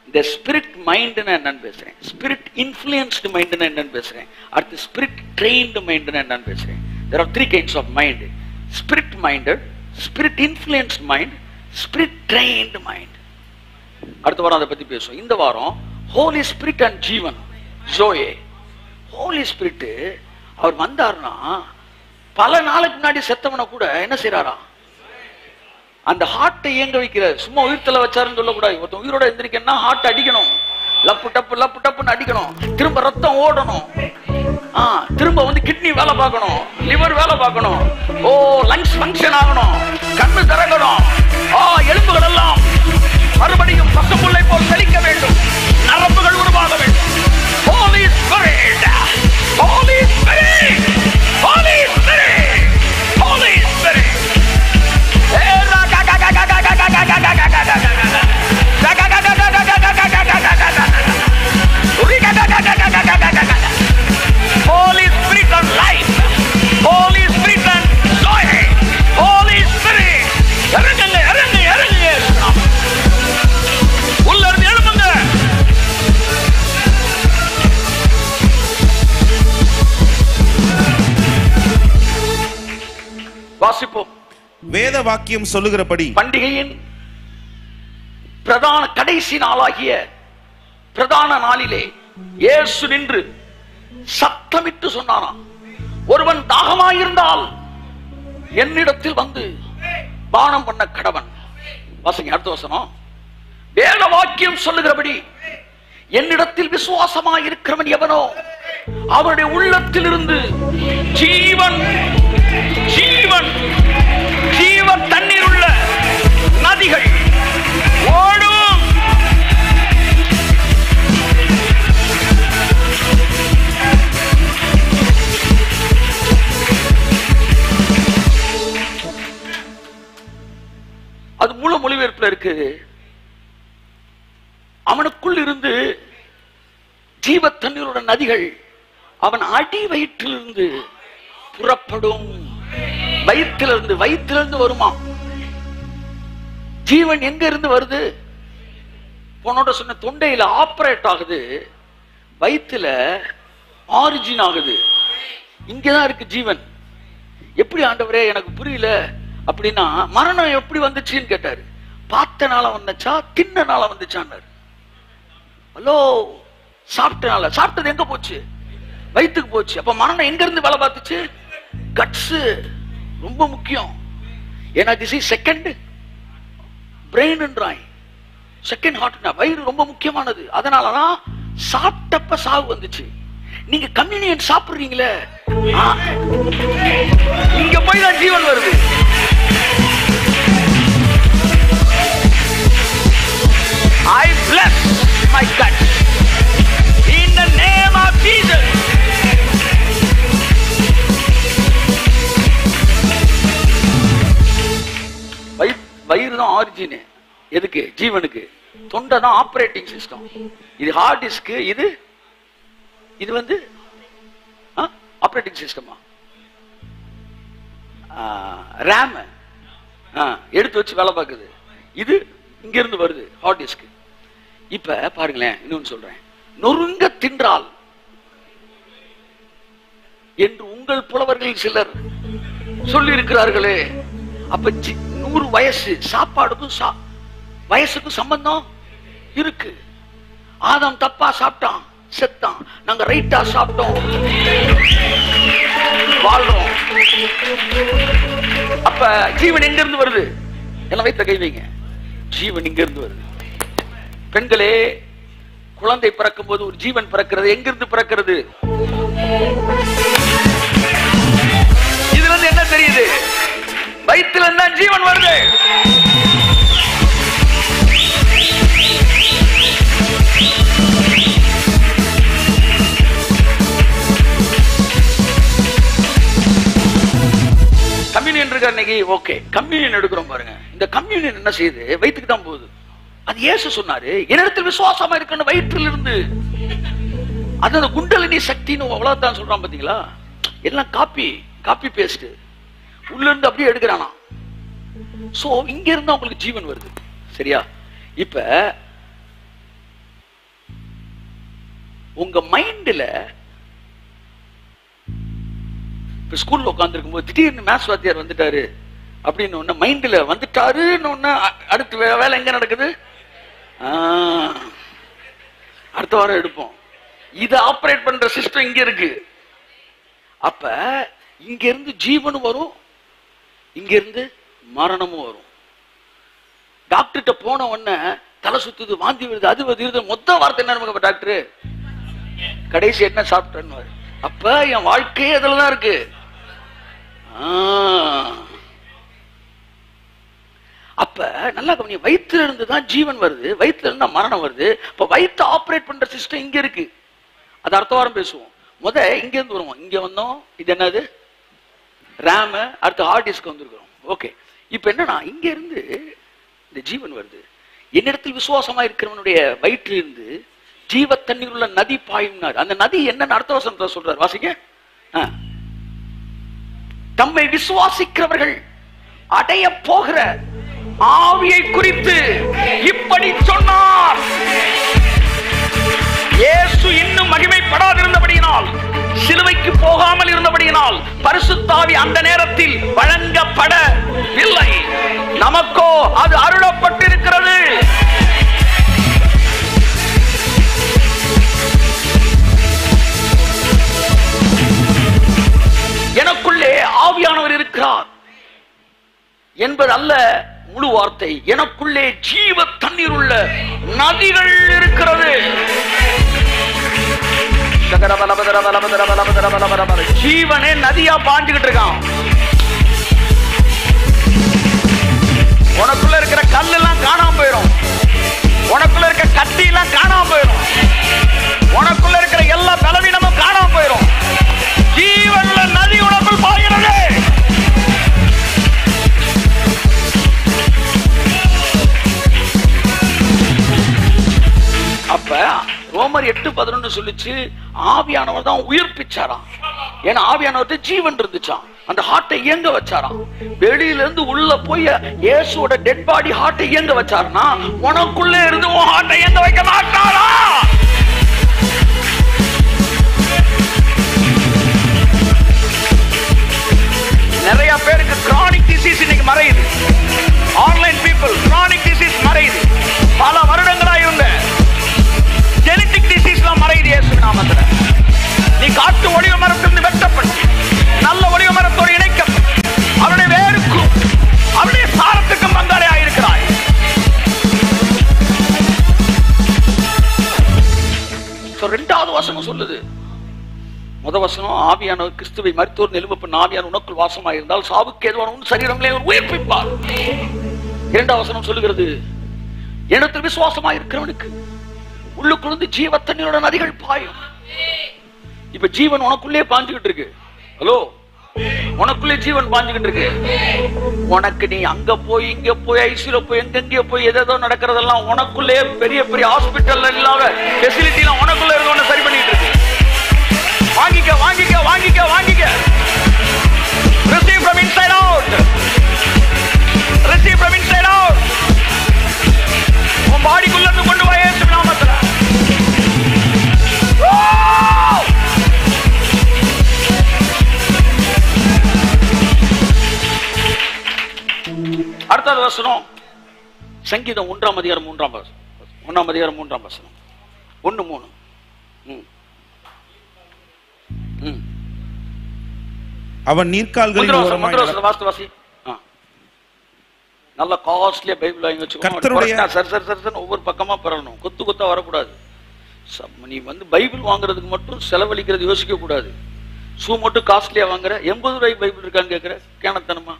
இந்த ஸ்பிரிட் மைண்ட் என்னன்னு பேசுறேன், ஸ்பிரிட் இன்ஃப்ளூயன்ஸ்டு மைண்ட் என்னன்னு பேசுறேன், அடுத்து ஸ்பிரிட் ட்ரெயின்டு மைண்ட் என்னன்னு பேசுறேன். There are 3 kinds of mind: spirit minded, spirit influenced mind, spirit trained mind. அடுத்த வாரம் அதை பத்தி பேசுவோம். இந்த வாரம் ஹோலி ஸ்பிரிட் அண்ட் ஜீவன், ஜோயே. ஹோலி ஸ்பிரிட் அவர் வந்தார்னா பல நாளுக்கு முன்னாடி செத்தவனை கூட என்ன செய்யறாரா? அந்த ஹார்ட்டை இயங்க வைக்கிறார். சும்மா உயிர்த்தல வச்சாருன்னு சொல்லக்கூடாது. ஒருத்தன் உயிரோட எந்திரிக்கணும்னா ஹார்ட் அடிக்கணும், லப்பு டப்புன்னு அடிக்கணும், திரும்ப ரத்தம் ஓடணும், திரும்ப வந்து கிட்னி வேலை பார்க்கணும், லிவர் வேலை பார்க்கணும், லங்ஸ் ஃபங்க்ஷன் ஆகணும், கண்ணு திறக்கணும், எலும்புகள் எல்லாம் மறுபடியும் பசும்புல்லை போல் செழிக்க வேண்டும், நரம்புகள் உருவாக வேண்டும். Holy Spirit, Holy Spirit, Holy Spirit, Holy Spirit. Holy Spirit and life, Holy Spirit and joy, Holy Spirit. இறங்குங்க இறங்குங்க இறங்குங்க, உள்ள இருந்து எழுப்புங்க. வாசிப்போம். வேத வாக்கியம் சொல்லுகிறபடி பண்டிகையின் பிரதான கடைசி நாளாகிய பிரதான நாளிலே இயேசு நின்று சத்தமிட்டு சொன்னாராம், ஒருவன் தாகமாயிருந்தால் என்னிடத்தில் வந்து பானம் பண்ண கடவன். வாசிங்க அடுத்த வசனம். வேத வாக்கியம் சொல்லுகிறபடி என்னிடத்தில் விசுவாசமாயிருக்கிறவன் எவனோ அவருடைய உள்ளத்தில் இருந்து ஜீவன் ஜீவன் ஜீவ தண்ணீர் உள்ள நதிகள் ஓடும். அது மூல மொழிபெயர்ப்புல இருக்கு. அவனுக்குள் இருந்து ஜீவ தண்ணீரோட நதிகள் அவன் அடி வயிற்றிலிருந்து புறப்படும். வயிற்றிலிருந்து வருமா. ஜீவன் எங்க இருந்து வருது? போனோட சொன்ன தொண்டையில ஆபரேட் ஆகுது, வயிற்றுல ஆரிஜின் ஆகுது. இங்கதான் இருக்கு ஜீவன். எப்படி ஆண்டவரே எனக்கு புரியல அப்படின்னா, மரணம் எப்படி வந்துச்சுன்னு கேட்டாரு. பார்த்தனால வந்துச்சா தின்னனால வந்துச்சான்னாரு. ஹலோ, சாப்பிட்டனால. சாப்பிட்டது எங்க போச்சு? வயிற்றுக்கு போச்சு. அப்ப மரணம் எங்க இருந்து வேலை பார்த்துச்சு? கட்ஸ் ரொம்ப முக்கியம். ஏன்னா திஸ் இஸ் செகண்ட் பிரெயின்ன்றாய், செகண்ட் ஹார்ட்னா வயிறு ரொம்ப முக்கியமானது. அதனாலதான் சாப்பிட்டப்ப சாவு வந்துச்சு. நீங்க கம்யூனியன் சாப்பிடுறீங்களே, இங்க போய் தான் ஜீவன் வருது. I bless my gut in the name of Jesus. வயிறு தான் ஆரிஜின். எதுக்கு? ஜீவனுக்கு. தொண்டை தான் ஆபரேட்டிங் சிஸ்டம். இது ஹார்ட் டிஸ்க், இது வந்து ஆபரேட்டிங் சிஸ்டமா, ரேம் எடுத்து வச்சு வேலை பார்க்குது. இது இங்க இருந்து வருது ஹார்ட் டிஸ்க். இப்ப பாருங்களேன், இன்னொன்னு சொல்றேன். நொறுங்க தின்றால் என்று உங்கள் புலவர்கள் சிலர் சொல்லி இருக்கிறார்களே. அப்ப 100 வயசு சாப்பாடுக்கும் வயசுக்கும் சம்பந்தம் இருக்கு. ஆதாம் தப்பா சாப்பிட்டான், செத்தான். நாங்க ரைட்டா சாப்பிட்டோம், வாழ்றோம். அப்ப ஜீவன் எங்க இருந்து வருது? எல்லாம் வைத்த கை வைங்க. ஜீவன் இங்க இருந்து வருது. பெண்களே, குழந்தை பிறக்கும் போது ஒரு ஜீவன் பிறக்கிறது. எங்கிருந்து பிறக்கிறது? இதுல இருந்து என்ன தெரியுது? வயிற்றுல இருந்தா ஜீவன் வருது. கம்யூனியன் இருக்க அன்னைக்கு ஓகே, கம்யூனியன் எடுக்கிறோம் பாருங்க. இந்த கம்யூனியன் என்ன செய்யுது? வயிற்றுக்கு தான் போகுது. அது இயேசு சொன்னாரு, என்னிடத்தில் விசுவாசமா இருக்குன்னு வயிற்றில் இருந்து. அது அந்த குண்டலினி சக்தின்னு அவ்வளவுதான் சொல்றான். பாத்தீங்களா? எல்லாம் காப்பி பேஸ்ட் உள்ள இருந்து அப்படியே எடுக்கிறானா. சோ இங்க இருந்து உங்களுக்கு ஜீவன் வருது. சரியா? இப்ப உங்க மைண்ட்ல ஸ்கூல்ல உட்கார்ந்து இருக்கும்போது திடீர்னு மேத்ஸ் வாத்தியார் வந்துட்டாரு அப்படின்னு ஒண்ணு மைண்ட்ல வந்துட்டாருன்னு ஒண்ணு, அடுத்து வேலை எங்க நடக்குது? அடுத்த வாரம் எடுப்போம். இதை ஆபரேட் பண்ற சிஸ்டம் இங்க இருக்கு. அப்ப இங்க இருந்து ஜீவனும் வரும், இங்க இருந்து மரணமும் வரும். டாக்டர்கிட்ட போன உடனே தலை சுத்துது, வாந்தி வருது, அது வருது, மொத்த வார்த்தை என்ன நமக்கு டாக்டர்? கடைசி என்ன சாப்பிட்டேன்னு. அப்ப என் வாழ்க்கையே அதுலதான் இருக்கு. அப்ப நல்லா கவனி, வயிற்றுல இருந்து தான் ஜீவன் வருது, வயிற்றுல இருந்து தான் மரணம் வருது. இப்ப வயிற்று ஆப்ரேட் பண்ற சிஸ்டம் இங்க இருக்கு. அது அடுத்த வாரம் பேசுவோம். இங்க இருந்து வருவோம், இங்க வந்தோம். இது என்னது? ரேம். அடுத்த ஹார்ட் டிஸ்க் வந்திருக்கிறோம். ஓகே, இப்ப என்னன்னா இங்க இருந்து இந்த ஜீவன் வருது. என்னிடத்தில் விசுவாசமா இருக்கிறவனுடைய வயிற்றில் இருந்து ஜீவ தண்ணீர் உள்ள நதி பாயும்னார். அந்த நதி என்னன்னு அடுத்த வசனத்தை சொல்றார், வாசிங்க. தம்மை விசுவாசிக்கிறவர்கள் அடைய போகிற ஆவியை குறித்து இப்படி சொன்னார். இயேசு இன்னும் மகிமைப்படாதிருந்தபடியினால், சிலுவைக்கு போகாமல் இருந்தபடியினால் பரிசுத்த ஆவி அந்த நேரத்தில் வழங்கப்படவில்லை. நமக்கோ அது அருளப்பட்டிருக்கிறது. எனக்குள்ளே ஆவியானவர் இருக்கிறார் என்பது அல்ல முழு வார்த்தை. எனக்குள்ளே ஜீவ தண்ணீர் உள்ள நதிகள் இருக்கிறது. ஜீவனே நதியா பாஞ்சுகிட்டு இருக்கான். உனக்குள்ள இருக்கிற கல் எல்லாம் காணாம போயிடும். உனக்குள்ள இருக்கிற கத்தி எல்லாம் காணாம போயிடும். உனக்குள்ள இருக்கிற எல்லா பலவீனமும் காணாம போயிடும். ஜீவனுள்ள நதி உனக்குள் பாய்கிறது. அப்ப ரோமர் 8:11 சொல்லிச்சு, ஆவியானவர் தான் உயிர்ப்பிச்சாராம். ஏன்னா ஆவியானவர் ஜீவன் இருந்துச்சான். அந்த ஹார்ட்டை இயங்க வச்சாராம். வெளியில இருந்து உள்ள போய் இயேசுவோட டெட் பாடி ஹார்ட்டை இயங்க வச்சாருன்னா, உனக்குள்ளே இருந்து உன் ஹார்ட்டை இயங்க வைக்க மாட்டாரா? நிறைய பேருக்கு கிரானிக் டிசீஸ் இன்னைக்கு மறையுது. ஆன்லைன் பீப்புள் கிரானிக் டிசீஸ் மறையுது. பல வருடங்களா இருந்த ஜெனடிக் டிசீஸ்லாம் மறையுது இயேசு நாமத்துல. நீ காட்டு ஒளிவு மரத்திலிருந்து வெட்டப்பட்டு நல்ல ஒளிவு மரத்தோடு இணைக்கப்பட்டு அவருடைய வேருக்கும் அவருடைய சாரத்துக்கும் பங்காளி ஆயிருக்கிறாய். இரண்டாவது வசனம் சொல்லுது. முதல் வசனம், ஆவியானவர் கிறிஸ்துவை மரித்தோர் எழுப்பப்பட்ட ஆவியானவர் உனக்குள் வாசமாக இருந்தால் சாவுக்கு ஏதுவான சரீரங்களை உயிர்ப்பிப்பார். இரண்டாவது வசனம் சொல்லுகிறது, என்னிடத்தில் விசுவாசமாக இருக்கிறவனுக்கு உள்ளுக்குள்ள ஜீவ தண்ணீரோட நதிகள் பாயும். இப்ப ஜீவன் உனக்குள்ளே பாஞ்சுகிட்டு இருக்கு. ஹலோ, உனக்குள்ளே ஜீவன் பாஞ்சுகிட்டு இருக்கு. உனக்கு நீ அங்க போய் இங்க போய் ஐசியூல போய் எங்கெங்க போய் ஏதோ நடக்கிறதெல்லாம் உனக்குள்ளே பெரிய பெரிய ஹாஸ்பிட்டல் இல்லாத ஃபெசிலிட்டி எல்லாம் உனக்குள்ள இருக்க சரி பண்ணிட்டு இருக்கு. வாங்கிக்க வாங்கிக்க வாங்கிக்க வாங்கிக்க. Receive from inside out. Receive from inside out. உன் பாடிக்குள்ள இருந்து கொண்டு வா இயேசு நாமத்துல. அடுத்த வசனம் சங்கீதம் 1 அதிகாரம் 3 வசனம் 1:3. அவன் நீர்க்கால்களின் ஓரமாய் வாசி. நல்ல காஸ்ட்லியா பைபிள் வாங்கி வச்சுக்கணும். ஒவ்வொரு பக்கமா பெறணும். கொத்து கொத்தா வரக்கூடாது. நீ பைபிள் வாங்குறதுக்கு மட்டும் செலவழிக்கிறது யோசிக்க கூடாது. ஷூ மட்டும் காஸ்ட்லியா வாங்குற. 80 ரூபாய்க்கு பைபிள் இருக்கான்னு கேட்கிற கேனத்தனமா.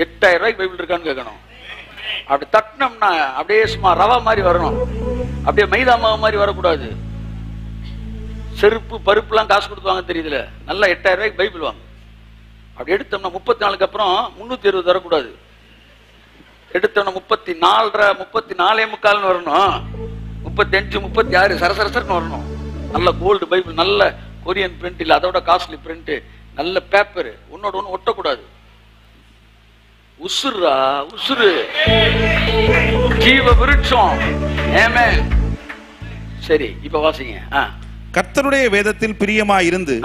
8000 ரூபாய்க்கு பைபிள் இருக்கான்னு கேட்கணும். அப்படி தட்டினோம்னா அப்படியே சும்மா ரவா மாதிரி வரணும். அப்படியே மைதா மாவு மாதிரி வரக்கூடாது. செருப்பு பருப்பு எல்லாம் காசு கொடுத்து வாங்க தெரியுதுல. நல்லா 8000 ரூபாய்க்கு பைபிள் வாங்க. அப்படி எடுத்தோம்னா 34 அப்புறம் 360 தரக்கூடாது. எடுத்தோம்னா 34 34.45 வரணும். 35 36 சரசரசர்னு வரணும். நல்ல கோல்டு பைபிள், நல்ல கொரியன் பிரிண்ட் இல்ல அதோட காஸ்ட்லி பிரிண்ட், நல்ல பேப்பர், ஒன்னோட ஒண்ணு ஒட்டக்கூடாது. உசுரா உசுரு ஜீவ விருட்சம். ஆமென். சரி, இப்ப வாசிங்க. கர்த்தருடைய வேதத்தில் பிரியமாய் இருந்து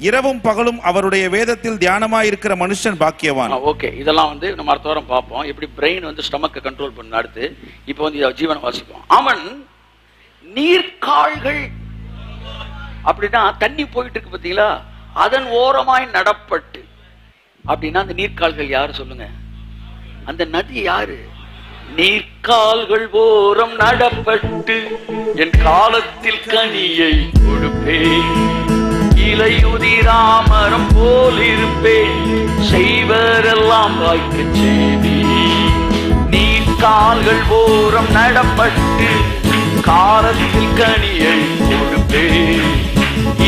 இரவும் பகலும் அவருடைய வேதத்தில் தியானமாய் இருக்கிற மனுஷன் பாக்கியவான். ஓகே, இதெல்லாம் நம்ம அடுத்த வாரம் பார்ப்போம். எப்படி பிரெயின் ஸ்டமக்கை கண்ட்ரோல் பண்ண. அடுத்து இப்ப ஜீவனை வாசிப்போம். அவன் நீர்க்கால்கள், அப்படின்னா தண்ணி போயிட்டு இருக்கு பாத்தீங்களா, அதன் ஓரமாய் நடப்பட்டு. அப்படின்னா அந்த நீர்க்கால்கள் யாரு சொல்லுங்க? அந்த நதி யாரு? நீர்கால்கள் ஓரம் நடப்பட்டு என் காலத்தில் கனியை கொடுப்பேன், இலையுதிராமரம் போல் இருப்பேன், செய்வரெல்லாம் வாய்க்க செய்தி. நீர்கால்கள் ஓரம் நடப்பட்டு காலத்தில் கனியை கொடுப்பேன்,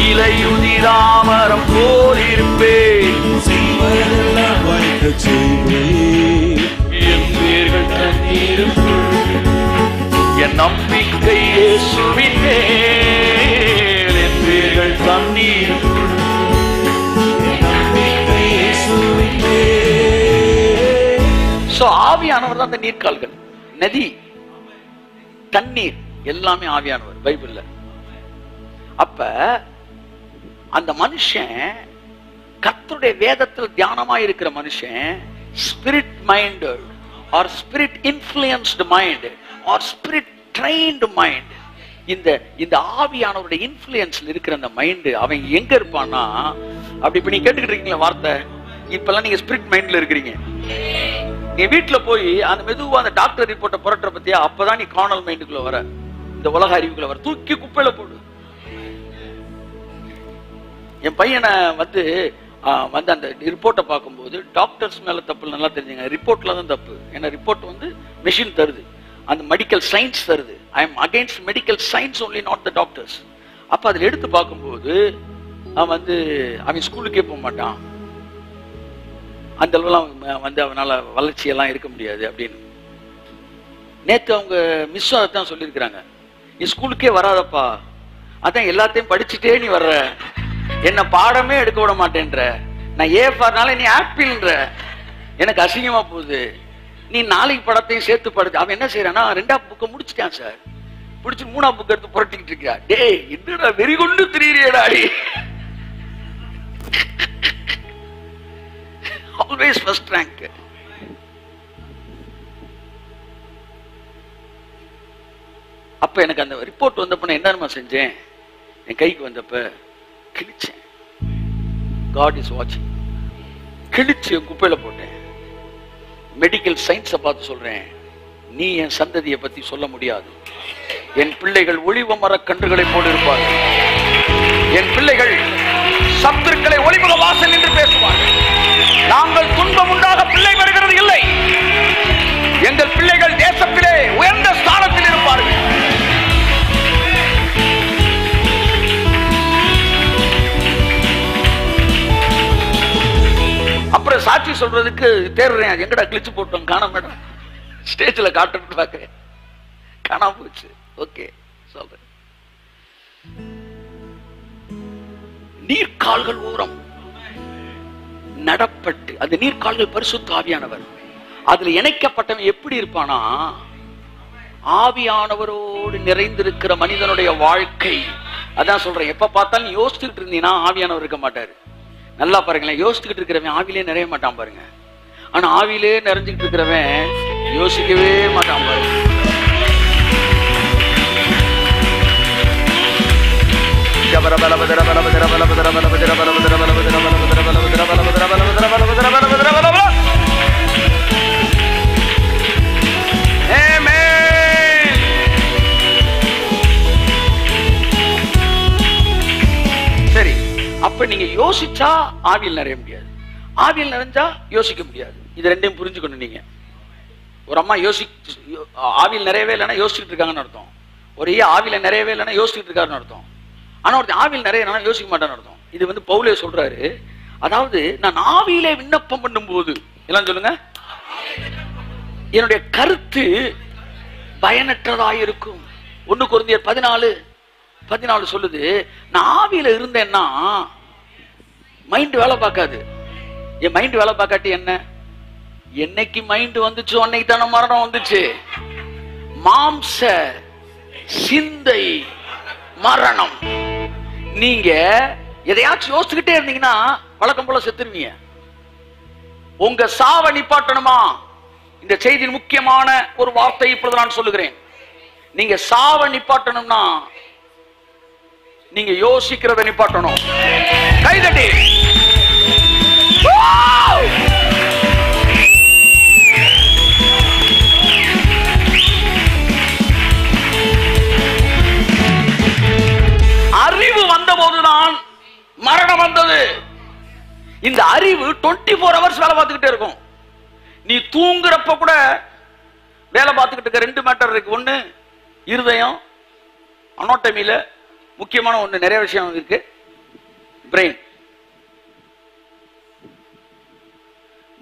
இலையுதிராமரம் போல் இருப்பேன், செய்வரெல்லாம் வாய்க்க செய்வேன். என் வேர்கள் தண்ணீருக்குள், என் நம்பிக்கை இயேசுவின் மேல். என் வேர்கள் தண்ணீருக்குள், என் நம்பிக்கை இயேசுவின் மேல். சோ ஆவியானவர் தான் அந்த நீர்க்கால்கள். நதி, தண்ணீர் எல்லாமே ஆவியானவர் பைபிள்ல. அப்ப அந்த மனுஷன் கர்த்தருடைய வேதத்தில் தியானமாய் இருக்கிற மனுஷன் spirit minded or spirit influenced mind or spirit trained mind. இந்த ஆவியானவருடைய இன்ஃப்ளூயன்ஸ்ல இருக்கிற அந்த மைண்ட் அவன் எங்க இருப்பான்னா, அப்படி இப்ப நீங்க கேட்டுக்கிட்டு இருக்கீங்களா வார்த்தை, இப்பெல்லாம் நீங்க ஸ்பிரிட் மைண்ட்ல இருக்கிறீங்க. நீ வீட்டுல போய் அந்த மெதுவா அந்த டாக்டர் ரிப்போர்ட்டை புரட்டுற பத்தியா, அப்பதான் நீ கார்னல் மைண்டுக்குள்ள வர, இந்த உலக அறிவுக்குள்ள வர. தூக்கி குப்பையில போடு. என் பையனை வந்து அந்த ரிப்போர்ட்டை பார்க்கும்போது டாக்டர்ஸ் மேல தப்பு நல்லா தெரிஞ்சுங்க. ரிப்போர்ட்ல தான் தப்பு. ஏன்னா ரிப்போர்ட் வந்து மெஷின் தருது, அந்த மெடிக்கல் சயின்ஸ் தருது. I am against medical science only, not the doctors. அப்ப அதில் எடுத்து பார்க்கும்போது அவன் ஸ்கூலுக்கே போக மாட்டான், அந்த அளவுலாம் வந்து அவனால வளர்ச்சியெல்லாம் இருக்க முடியாது அப்படின்னு. நேற்று அவங்க மிஸ் அதான் சொல்லியிருக்கிறாங்க, நீ ஸ்கூலுக்கே வராதப்பா, அதான் எல்லாத்தையும் படிச்சுட்டே நீ வர்ற, என்ன பாடமே எடுக்க விட மாட்டேன்ற, நான் ஏ ஃபார்னால நீ ஆப்பிள்ன்ற, எனக்கு அசிங்கமா போகுது, நீ நாளைக்கு படத்தையும் சேர்த்து படுத்து. அவன் என்ன செய்யறான்னா, 2ஆம் புக்கை முடிச்சுட்டான் சார், பிடிச்சி 3ஆம் புக் எடுத்து புரட்டிக்கிட்டு இருக்கா. டேய் என்னடா வெறி கொண்டு திரியடாடி, ஆல்வேஸ் ஃபர்ஸ்ட் ரேங்க். அப்ப எனக்கு அந்த ரிப்போர்ட் வந்தப்ப என்ன செஞ்சேன், என் கைக்கு வந்தப்ப கிழிச்சேன். God is watching. கிழிச்சு குப்பையில போட்டேன். மெடிக்கல் சயின்ஸை பார்த்து சொல்றேன், நீ என் சந்ததியை பத்தி சொல்ல முடியாது. என் பிள்ளைகள் ஒளிவ மர கன்றுகளை போல் இருப்பார்கள். என் பிள்ளைகள் சத்துருக்களை ஒளிமுக வாசல் என்று பேசுவார்கள். நாங்கள் துன்பம் உண்டாக பிள்ளை வருகிறது இல்லை, எங்கள் பிள்ளைகள் தேசத்திலே உயர்ந்த ஸ்தானத்தில் இருப்பார்கள். அப்புறம் சாட்சி சொல்றதுக்கு தேடுறேன், எங்கடா கிழிச்சு போட்டோம், காணாம மேடம், ஸ்டேஜ்ல காட்டுன்னு பாக்குறேன், காணாம போச்சு. ஓகே சொல்றேன். நீர்கால்கள் ஓரம் நடப்பட்டு, அந்த நீர்கால்கள் பரிசுத்த ஆவியானவர், அதுல இணைக்கப்பட்டவன் எப்படி இருப்பானா, ஆவியானவரோடு நிறைந்திருக்கிற மனிதனுடைய வாழ்க்கை. அதான் சொல்றேன், எப்ப பார்த்தாலும் யோசிச்சுட்டு இருந்தீங்கன்னா ஆவியானவர் இருக்க மாட்டாரு. நல்லா பாருங்களேன், யோசிச்சுக்கிட்டு இருக்கிறவன் ஆவிலே நிறைய மாட்டான் பாருங்க. ஆனா ஆவிலே நிறைஞ்சுக்கிட்டு இருக்கிறவன் யோசிக்கவே மாட்டான் பாருங்க. சரி, அப்ப நீங்க யோசிச்சா ஆவியில் நிறைய முடியாது, ஆவியில் நிறைஞ்சா யோசிக்க முடியாது. இது ரெண்டையும் புரிஞ்சுக்கணும். நீங்க ஒரு அம்மா ஆவியில் நிறையவே இல்லைன்னா யோசிச்சுட்டு இருக்காங்கன்னு அர்த்தம். ஒரு ஆவியில நிறையவே இல்லைன்னா யோசிச்சுட்டு இருக்காருன்னு அர்த்தம். ஆனா ஒருத்தர் ஆவியில் நிறைய யோசிக்க மாட்டான்னு அர்த்தம். இது வந்து பவுலே சொல்றாரு. அதாவது நான் ஆவியிலே விண்ணப்பம் பண்ணும் போது, எல்லாம் சொல்லுங்க, என்னுடைய கருத்து பயனற்றதாயிருக்கும். 1 கொரிந்தியர் 14 சொல்லுது, நான் ஆவியில இருந்தேன்னா மைண்ட் வேலை பார்க்காது. என் மைண்ட் வேலை பார்க்காட்டி என்ன, என்னைக்கு மைண்ட் வந்துச்சு அன்னைக்கு தானே மரணம் வந்துச்சு. மாம்ச சிந்தை மரணம். நீங்க எதையாச்சும் யோசிச்சுக்கிட்டே இருந்தீங்கன்னா வழக்கம் போல செத்துருவீங்க. உங்க சாவ நிப்பாட்டணுமா? இந்த செய்தியின் முக்கியமான ஒரு வார்த்தை இப்பொழுது நான் சொல்லுகிறேன். நீங்க சாவ நிப்பாட்டணும்னா நீங்க யோசிக்கிறத நிப்பாட்டணும். கைதட்டி அறிவு 24 hours வேலை பார்த்துக்கிட்டே இருக்கும். நீ தூங்குறப்ப கூட வேலை பார்த்துக்கிட்டு இருக்க 2 மேட்டர் இருக்கு. ஒண்ணு இருதயம், அனாட்டமியில முக்கியமான ஒண்ணு, நிறைய விஷயம் இருக்கு, பிரெயின்.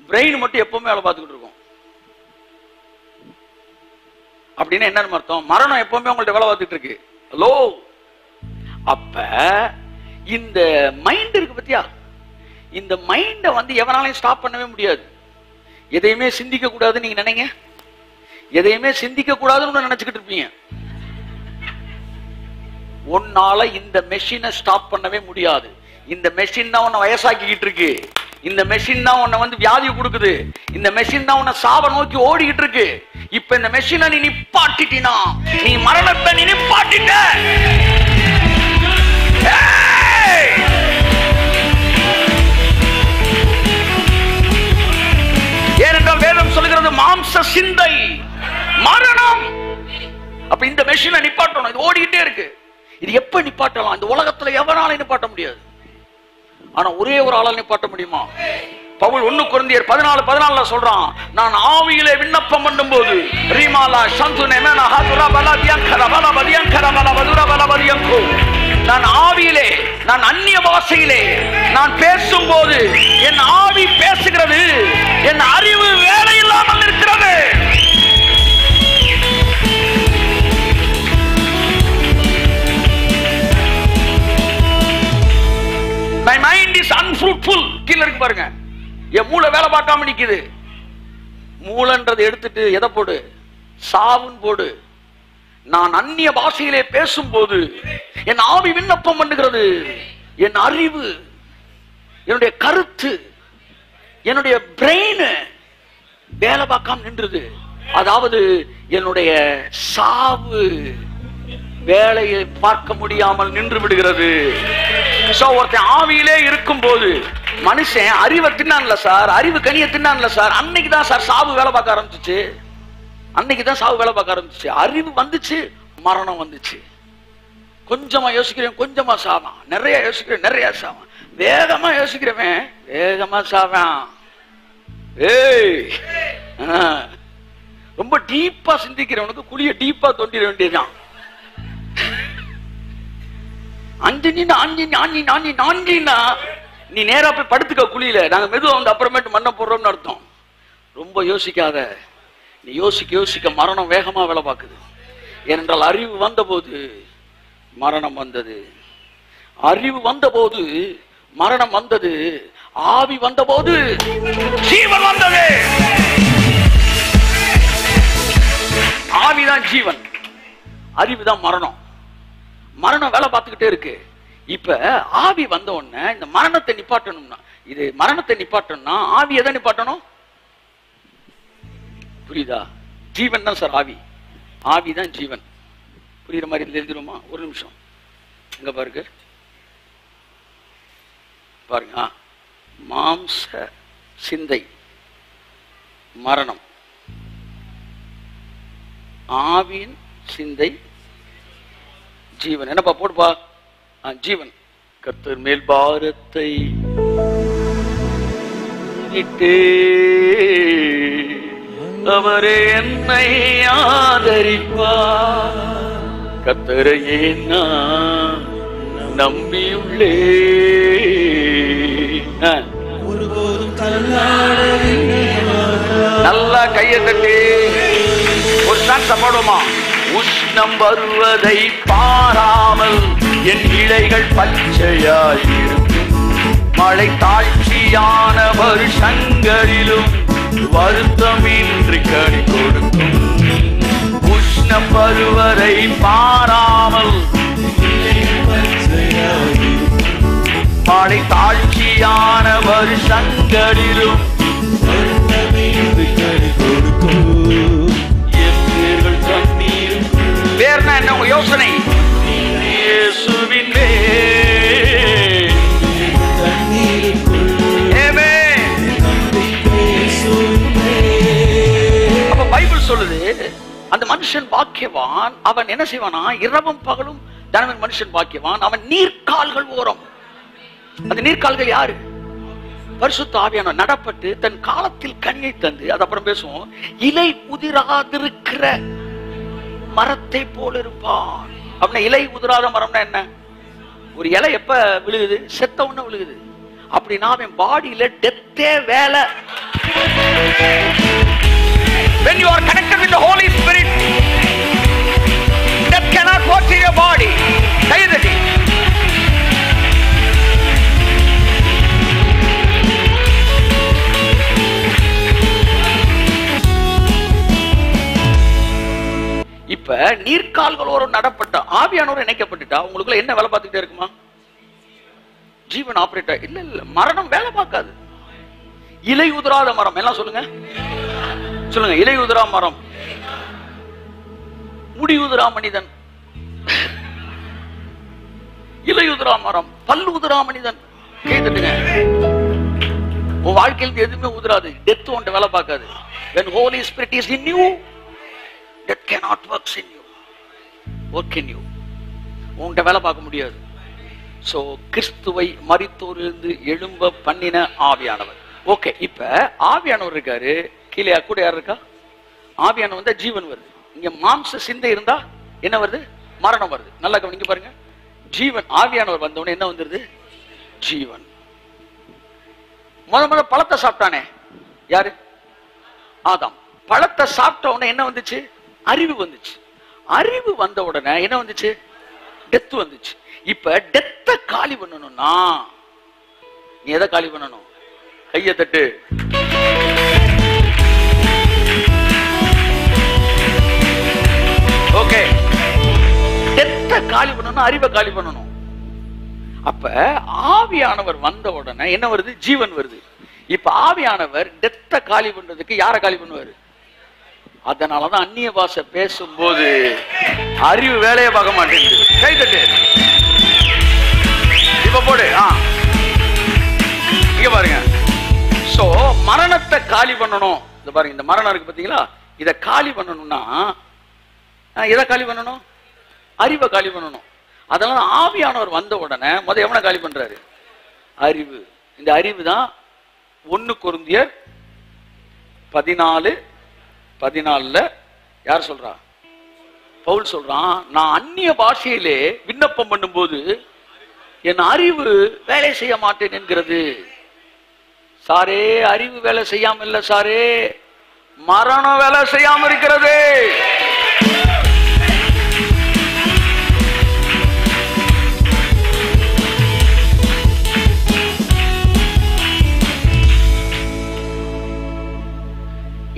பிரெயின் மட்டும் எப்பவுமே வேலை பார்த்துக்கிட்டு இருக்கும். அப்படின்னா என்ன அர்த்தம்? மரணம் எப்பவுமே உங்கள்ட்ட வேலை பார்த்துட்டு இருக்கு. ஹலோ, அப்ப இந்த மைண்ட் இருக்கு பத்தியா, இந்த மைண்ட எவனாலையும் ஸ்டாப் பண்ணவே முடியாது. எதையுமே சிந்திக்க கூடாதுன்னு நீங்க நினைங்க, எதையுமே சிந்திக்க கூடாதுன்னு நினைச்சுக்கிட்டு இருப்பீங்க. உன்னால இந்த மெஷினை ஸ்டாப் பண்ணவே முடியாது. இந்த மெஷின் தான் உன்னை வயசாக்கிக்கிட்டு இருக்கு. இந்த மெஷின் தான் உன்னை வியாதி கொடுக்குது. இந்த மெஷின் தான் உன்னை சாவ நோக்கி ஓடிக்கிட்டு இருக்கு. இப்ப இந்த மெஷினை நீ நிப்பாட்டினா, நீ மரணத்தை நீ நிப்பாட்டிட்ட. ஏனென்றால் வேதம் சொல்லுகிறது மாம்ச சிந்தை மரணம். அப்ப இந்த மெஷினை நிப்பாட்டணும். இது ஓடிக்கிட்டே இருக்கு. இது எப்ப நிப்பாட்டலாம்? இந்த உலகத்துல எவனால நிப்பாட்ட முடியாது. ஆனா ஒரே ஒரு ஆளால் நிப்பாட்ட முடியுமா? பவுல் 1 கொரிந்தியர் 14:14 சொல்றான், நான் ஆவியிலே விண்ணப்பம் பண்ணும்போது ரீமாலா சந்துனேமனா ஹதுரா பலதியங்கர பலபதியங்கர பலபதுரா பலபதியங்கோ, நான் ஆவியிலே, நான் அந்நிய பாஷையிலே நான் பேசும்போது என் ஆவி பேசுகிறது, என் அறிவு வேலை இல்லாமல் இருக்கிறது. My mind is unfruitful. கீழ இருக்கு பாருங்க, என் மூளை வேலை பார்க்காம நிக்குது. மூளைன்றதை எடுத்துட்டு எதை போடு? சாவுன்னு போடு. நான் அந்நிய பாஷையிலே பேசும்போது என் ஆவி விண்ணப்பம் பண்ணுகிறது, என் அறிவு, என்னுடைய கருத்து, என்னுடைய பிரெயின் வேலை பார்க்காம நின்றுது. அதாவது என்னுடைய சாவு வேலையை பார்க்க முடியாமல் நின்று விடுகிறது. ஒருத்தன் ஆவியிலே இருக்கும் போது, மனுஷன் அறிவை தின்னான்ல சார், அறிவு கனியை தின்னான்ல சார், அன்னைக்குதான் சார் சாவு வேலை பார்க்க ஆரம்பிச்சிச்சு. அன்னைக்குதான் சாவு வேலை பார்க்க ஆரம்பிச்சு. அறிவு வந்துச்சு, மரணம் வந்துச்சு. கொஞ்சமா யோசிக்கிறேன், கொஞ்சமா சாவான். நிறைய யோசிக்கிறேன், நிறைய சாவான். வேகமா யோசிக்கிறவன் வேகமா சாவான். ஏய், ரொம்ப டீப்பா சிந்திக்கிறவனுக்கு குழிய டீப்பா தோண்டிட வேண்டியதுதான். நீ நேரா போய் படுத்துக்க குழியில, நாங்க மெதுவா அப்புறமேட்டு மண்ணை போடுறோம்னு அர்த்தம். ரொம்ப யோசிக்காத. நீ யோசிக்க யோசிக்க மரணம் வேகமா வேலை பார்க்குது. ஏனென்றால் அறிவு வந்த போது மரணம் வந்தது, அறிவு வந்த போது மரணம் வந்தது, ஆவி வந்த போது ஜீவன் வந்தது. ஆவிதான் ஜீவன், அறிவுதான் மரணம். மரணம் வேலை பார்த்துக்கிட்டே இருக்கு. இப்ப ஆவி வந்த உடனே இந்த மரணத்தை நிப்பாட்டணும்னா, இது மரணத்தை நிப்பாட்டணும்னா ஆவி எதை நிப்பாட்டணும்? புரியுதா? ஜீவன் தான் சார் ஆவி, ஆவிதான் ஜீவன். புரியுற மாதிரி எழுதிருமா? ஒரு நிமிஷம் எங்க பாருங்க, பாருங்க. மாம்ச சிந்தை மரணம், ஆவியின் சிந்தை ஜீவன். என்னப்பா போடுப்பா? ஜீவன். கர்த்தர் மேல் பாரத்தை இட்டே அவரே என்னை ஆதரிப்பார். கர்த்தரையே நான் நம்பியுள்ளே. நல்லா கையை தட்டி ஒரு சான்ஸ் பாடுமா? உஷ்ணம் வருவதை பாராமல் என் இலைகள் பச்சையாயிருக்கும். மழை தாழ்ச்சியான வருஷங்களிலும் வருத்தமின்றி கனி கொடுக்கும். உஷ்ணம் வருவதை பாராமல் மழை தாழ்ச்சியான வருஷங்களிலும் வருத்தமின்றி கனி கொடுக்கும். வேறனா என்ன உங்க யோசனை? இயேசுவின் அப்ப பைபிள் சொல்லுது, அந்த மனுஷன் பாக்கியவான். அவன் என்ன செய்வானா? இரவும் பகலும் தினமும் மனுஷன் பாக்கியவான். அவன் நீர்க்கால்கள் ஓரம். அந்த நீர்க்கால்கள் யாரு? பரிசுத்த ஆவியானவர் நடப்பட்டு தன் காலத்தில் கனியை தந்து, அது அப்புறம் பேசுவோம், இலை உதிராதிருக்கிற மரத்தை போல இருப்பான். அப்படின்னா இலை உதிராத மரம்னா என்ன? ஒரு இலை எப்ப விழுகுது? செத்த உடனே விழுகுது. அப்படின்னா அவன் பாடியில டெத்தே வேலை. When you are connected with the Holy Spirit, death cannot work in your body. Kaithady. இப்ப நீர்க்கால்களோடு நடப்பட்ட ஆவியானோர் இணைக்கப்பட்டுட்டா உங்களுக்குள்ள என்ன வேலை பார்த்துக்கிட்டே இருக்குமா? ஜீவன் ஆபரேட்டர். இல்ல இல்ல, மரணம் வேலை பார்க்காது. இலை உதிராத மரம் எல்லாம் சொல்லுங்க, சொல்லுங்க. இலை உதிரா மரம், முடி உதிரா மனிதன், இலை உதிரா மரம், பல்லு உதிரா மனிதன். கேட்டுங்க, உன் வாழ்க்கையில் எதுவுமே உதிராது. டெத் ஒன்று வேலை பார்க்காது. When Holy Spirit is in you, death cannot work in you. Work in you. உன்கிட்ட வேலை பார்க்க முடியாது. சோ கிறிஸ்துவை மரித்தோரிலிருந்து எழும்ப பண்ணின ஆவியானவர். ஓகே, இப்ப ஆவியானவர் இருக்காரு. கீழே கூட யார் இருக்கா? ஆவியானவர் வந்தா ஜீவன் வருது. இங்க மாம்ச சிந்தை இருந்தா என்ன வருது? மரணம் வருது. நல்லா கவனிங்க பாருங்க. ஜீவன் ஆவியானவர் வந்தவொடனே என்ன வந்துருது? ஜீவன். முத பழத்தை சாப்பிட்டானே யாரு? ஆதாம். பழத்தை சாப்பிட்ட உடனே என்ன வந்துச்சு? அறிவு வந்துச்சு. அறிவு வந்த உடனே என்ன வந்துச்சு? டெத் வந்துச்சு. இப்ப டெத்த காலி பண்ணணும்னா நீ எதை காலி பண்ணணும்? கையை தட்டு. ஓகே, டெத்த காலி பண்ணணும், அறிவை காலி பண்ணணும். அப்ப ஆவியானவர் வந்த உடனே என்ன வருது? ஜீவன் வருது. இப்ப ஆவியானவர் டெத்த காலி பண்றதுக்கு யாரை காலி பண்ணுவாரு? அதனாலதான் அந்நிய பாஷை பேசும்போது அறிவு வேலையை பார்க்க மாட்டேங்குது. கை தட்டு. இப்ப போடு. இங்க பாருங்க. சோ மரணத்தை காலி பண்ணணும். இந்த பாருங்க, இந்த மரணம் இருக்கு பாத்தீங்களா? இத காலி பண்ணணும்னா எதை காலி பண்ணணும்? அறிவை காலி பண்ணணும். அதனால ஆவியானவர் வந்த உடனே முத எவனை காலி பண்றாரு? அறிவு. இந்த அறிவு தான் 1 கொரிந்தியர் 14:14 யார் சொல்றா? பவுல் சொல்றான், நான் அந்நிய பாஷையிலே விண்ணப்பம் பண்ணும்போது என் அறிவு வேலை செய்ய மாட்டேன் என்கிறது. சாரே, அறிவு வேலை செய்யாம இல்ல சாரே, மரணம் வேலை செய்யாம இருக்கிறது.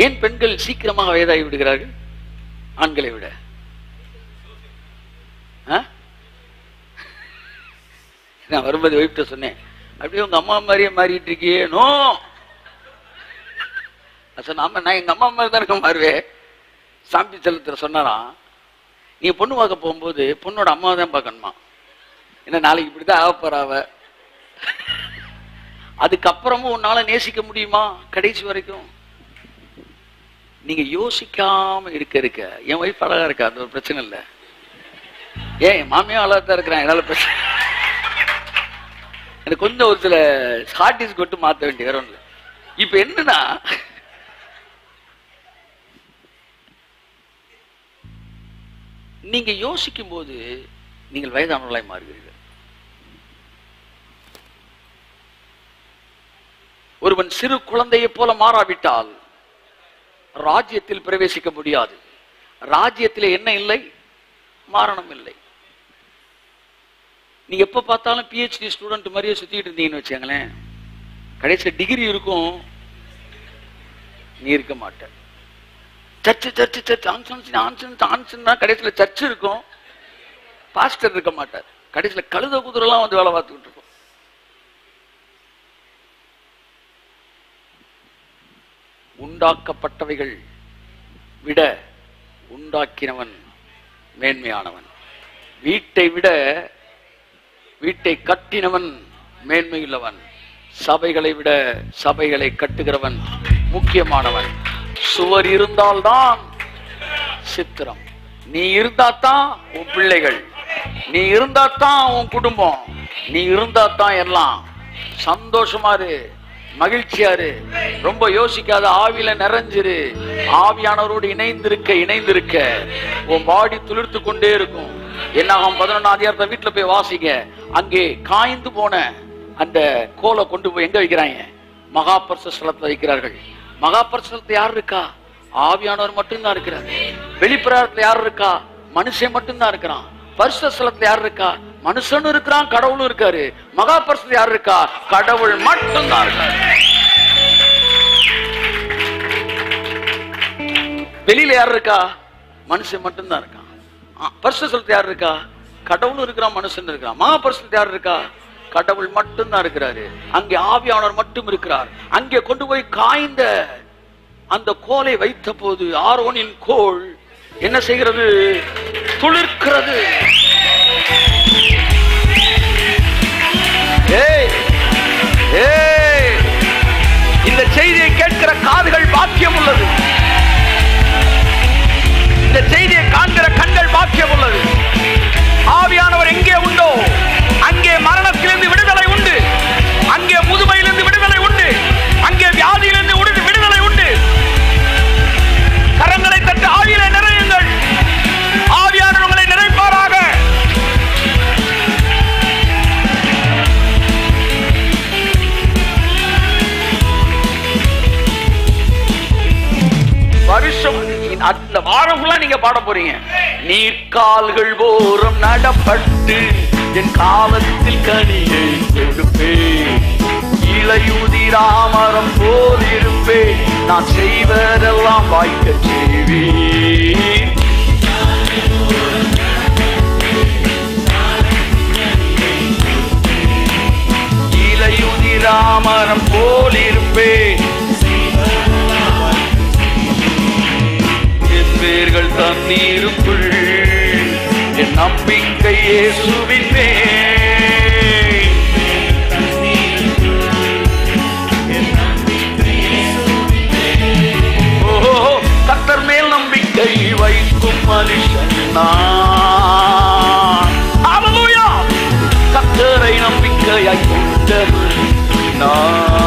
ஏன் பெண்கள் சீக்கிரமாக வயதாகி விடுகிறார்கள் ஆண்களை விட? நான் வரும்போது வைப்பிட்ட சொன்னேன், அப்படியே உங்க அம்மா மாதிரியே மாறிட்டு இருக்கியே. நோ, ஆமா, நான் எங்க அம்மா மாதிரி தான் இருக்க மாறுவேன். சாம்பி செலுத்துற சொன்னாராம், நீங்க பொண்ணு பார்க்க போகும்போது பொண்ணோட அம்மாவை தான் பார்க்கணுமா? ஏன்னா நாளைக்கு இப்படிதான் ஆகப்போறாவ. அதுக்கப்புறமும் உன்னால நேசிக்க முடியுமா கடைசி வரைக்கும்? நீங்க யோசிக்காம இருக்க என் ஒய்ஃப் அழகா இருக்கா, அது ஒரு பிரச்சனை இல்லை. ஏன் என் மாமியா அழகா தான் இருக்கிறேன், என்னால பிரச்சனை. எனக்கு கொஞ்சம் ஒரு சில ஹார்டிஸ் கொட்டு மாற்ற வேண்டிய வேற ஒண்ணு. இப்ப என்னன்னா, நீங்க யோசிக்கும் போது நீங்கள் வயதானவர்களாய் மாறுகிறீர்கள். ஒருவன் சிறு குழந்தையை போல மாறாவிட்டால் ராஜ்யத்தில் பிரவேசிக்க முடியாது. ராஜ்யத்தில் என்ன இல்லை? மரணம் இல்லை. நீங்க எப்ப பார்த்தாலும் PhD ஸ்டூடெண்ட் மாதிரியே சுத்திட்டு இருந்தீங்கன்னு வச்சுங்களேன், கடைசி டிகிரி இருக்கும், நீ இருக்க மாட்ட. சர்ச்சு கடைசியில சர்ச்சு இருக்கும், பாஸ்டர் இருக்க மாட்டார். கடைசியில கழுத குதிரெல்லாம் வந்து வேலை பார்த்துக்கிட்டு இருக்கும். உண்டாக்கப்பட்டவைகள் விட உண்டாக்கினவன் மேன்மையானவன். வீட்டை விட வீட்டை கட்டினவன் மேன்மையுள்ளவன். சபைகளை விட சபைகளை கட்டுகிறவன் முக்கியமானவன். சுவர் இருந்தால்தான் சித்திரம். நீ இருந்தாத்தான் உன் பிள்ளைகள், நீ இருந்தாத்தான் உன் குடும்பம், நீ இருந்தாத்தான் எல்லாம். சந்தோஷமா இரு. மகிழ்ச்சியாரு, ரொம்ப யோசிக்காத, ஆவியில நிறைஞ்சிரு. ஆவியானவரோடு இணைந்திருக்க உன் பாடி துளிர்த்து கொண்டே இருக்கும். என்னாகும் 11 வீட்டுல போய் வாசிங்க. அங்கே காய்ந்து போன அந்த கோலை கொண்டு போய் எங்க வைக்கிறாங்க? மகா பரிசுத்த ஸ்தலத்துல வைக்கிறார்கள். மகா பரிசுத்த ஸ்தலத்துல யார் இருக்கா? ஆவியானவர் மட்டும்தான் இருக்கிறார். வெளிப்பிரகாரத்துல யார் இருக்கா? மனுஷன் மட்டும்தான் இருக்கிறான். பரிசுத்த ஸ்தலத்துல யார் இருக்கா? மனுஷனும் இருக்கிறான், கடவுளும் இருக்காரு. மகா பரிசுத்த யார் இருக்கா? கடவுள் மட்டும்தான் இருக்காரு. வெளியில யார் இருக்கா? மனுஷன் மட்டும்தான் இருக்கான். பரிசுத்த ஸ்தலத்துல யார் இருக்கா? கடவுளும் இருக்கிறான், மனுஷன் இருக்கிறான். மகா பரிசுத்த யார் இருக்கா? கடவுள் மட்டும்தான் இருக்கிறாரு. அங்கே ஆவியானவர் மட்டும் இருக்கிறார். அங்கே கொண்டு போய் காய்ந்த அந்த கோலை வைத்த போது ஆரோனின் கோல் என்ன செய்கிறது? துளிர்க்கிறது. இந்த செய்தியை கேட்கிற காதுகள் பாக்கியம் உள்ளது. இந்த செய்தியை காண்கிற கண்கள் பாக்கியம் உள்ளது. ஆவியானவர் எங்கே உண்டோ அங்கே மரணத்திலிருந்து விடுதலை உண்டு. அங்கே முதுமையிலிருந்து விடுதலை உண்டு. அங்கே வியாதியிலிருந்து விடுதலை உண்டு. கரங்களை தட்டு ஆவியிலே நிறையுங்கள். ஆவியானவர் உங்களை நிறைப்பாராக. வருஷம் அந்த வாரம் நீங்க பாட போறீங்க. நீர்கால்கள் ஓரம் நடப்பட்டு என் காலத்தில் கனியை கொடுப்பேன். இளையுதிராமரம் போல் இருப்பேன். நான் செய்வதெல்லாம் வாய்க்க செய்வேன். இளையுதிராமரம் போல் இருப்பேன். என் வேர்கள் தண்ணீருக்குள் என் நம்பிக்கை இயேசுவின் மேல். கர்த்தர் மேல் நம்பிக்கை வைக்கும் மனுஷன் நான். ஹல்லேலூயா. கர்த்தரை நம்பிக்கையாய் கொண்டவன் நான்.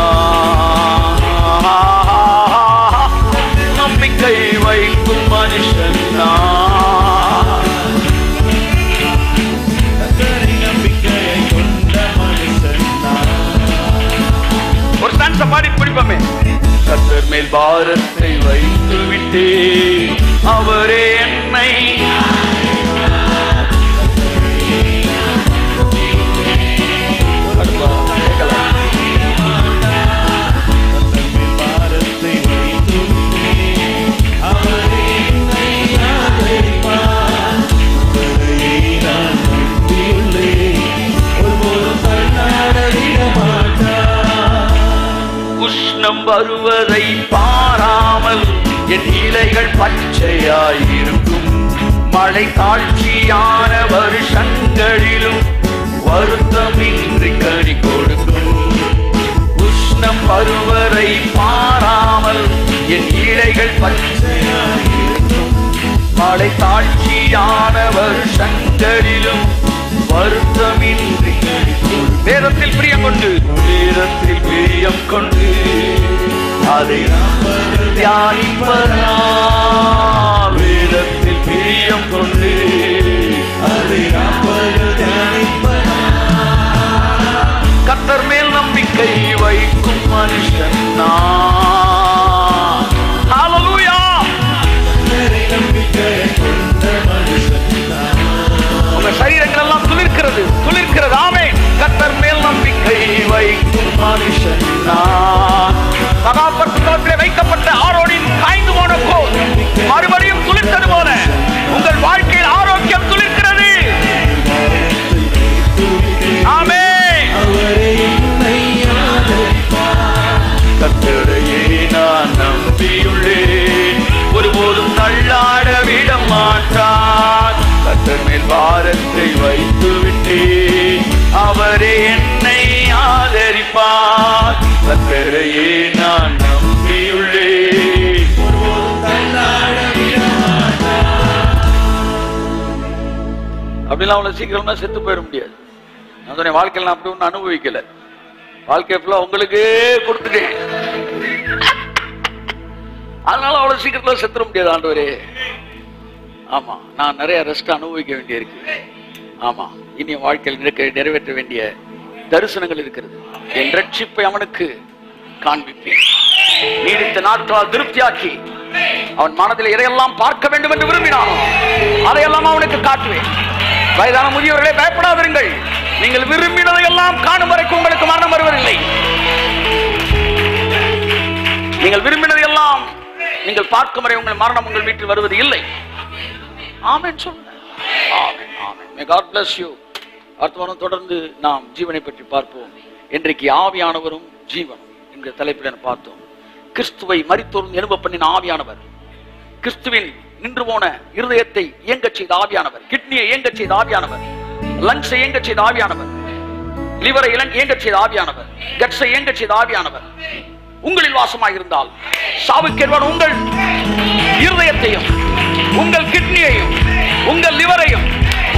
நம்பிக்கை வைக்கும் மனுஷன் நான். கர்த்தரை நம்பிக்கையாய் கொண்ட மனுஷன் நான். ஒரு டான்ஸ் பாடி பிடிப்போமே. கர்த்தர் மேல் பாரத்தை வைத்து விட்டே அவரே என்னை உஷ்ணம் வருவதை பாராமல் என் இலைகள் பச்சையாயிருக்கும். மழை தாழ்ச்சியான வருஷங்களிலும் வருத்தமின்றி கனி கொடுக்கும். உஷ்ணம் வருவதை பாராமல் என் இலைகள் பச்சையாயிருக்கும். மழை தாழ்ச்சியான வருஷங்களிலும் வருத்தமின்றி கனி கொடுக்கும். வேதத்தில் பிரியம் கொண்டு, வேதத்தில் பிரியம் கொண்டு அதை தியானிப்பதா. வேதத்தில் பிரியம் கொண்டு அதை தியானிப்பதா. கர்த்தர் மேல் நம்பிக்கை வைக்கும் மனுஷன் நான். ஹல்லேலூயா. நம்பிக்கை கொண்ட மனுஷன் நான். உங்க சரீரங்கள் எல்லாம் துளிர்க்கிறது. ஆமென். கர்த்தர் மேல் நம்பிக்கை வைக்கும் மனுஷன் நான். மகா பரிசுத்தத்திலே வைக்கப்பட்ட ஆரோனின் காய்ந்து போன கோல் மறுபடியும் துளிர்த்தது போல உங்கள் வாழ்க்கையில் ஆரோக்கியம் துளிர்க்கிறது. ஆமென். கர்த்தரையே நான் நம்பியுள்ளேன். ஒருபோதும் தள்ளாட விட மாட்டார். கர்த்தர் மேல் பாரத்தை வைத்து விட்டேன். அவரே என்னை ஆதரிப்பார். கர்த்தரையே நான் நம்பியுள்ளேன். அப்படிலாம் அவ்வளவு சீக்கிரமா செத்து போயிட முடியாது. நான் சொன்ன வாழ்க்கையில் நான் அப்படி ஒண்ணு அனுபவிக்கல. வாழ்க்கை ஃபுல்லா உங்களுக்கு கொடுத்துட்டேன், அதனால அவ்வளவு சீக்கிரத்துல செத்துற முடியாது ஆண்டவரே. ஆமா, நான் நிறைய ரெஸ்ட் அனுபவிக்க வேண்டிய இருக்கு. ஆமா, இனி வாழ்க்கையில் நிறைவேற்ற வேண்டிய தரிசனங்கள் இருக்கிறது. என் ரட்சிப்பை அவனுக்கு காண்பிப்பேன். நீடித்த நாட்களால் திருப்தியாக்கி அவன் மனதில் எதையெல்லாம் பார்க்க வேண்டும் என்று விரும்பினானோ அதையெல்லாம் அவனுக்கு காட்டுவேன். வயதான முதியவர்களே, பயப்படாதிருங்கள். நீங்கள் விரும்பினதையெல்லாம் காணும் வரைக்கும் உங்களுக்கு மரணம் வருவதில்லை. நீங்கள் விரும்பினதையெல்லாம் நீங்கள் பார்க்கும் வரை உங்கள் மரணம் உங்கள் வீட்டில் வருவது இல்லை. ஆமென் சொல்லுங்க. ஆமென், ஆமென். May God bless you. அடுத்த வாரம் தொடர்ந்து நாம் ஜீவனை பற்றி பார்ப்போம். இன்றைக்கு ஆவியானவரும் ஜீவனும் என்கிற தலைப்பில் பார்த்தோம். கிறிஸ்துவை மரித்தோரும் எழும்ப பண்ணின ஆவியானவர், கிறிஸ்துவின் நின்று போன இருதயத்தை இயங்கச் செய்த ஆவியானவர், கிட்னியை இயங்கச் செய்த ஆவியானவர், லங்ஸை இயங்கச் செய்த ஆவியானவர், லிவரை இயங்கச் செய்த ஆவியானவர், கட்ஸை இயங்கச் செய்த ஆவியானவர் உங்களில் வாசமாக இருந்தால் சாவுக்கேற்பான உங்கள் இருதயத்தையும் உங்கள் கிட்னியையும் உங்கள் லிவரையும்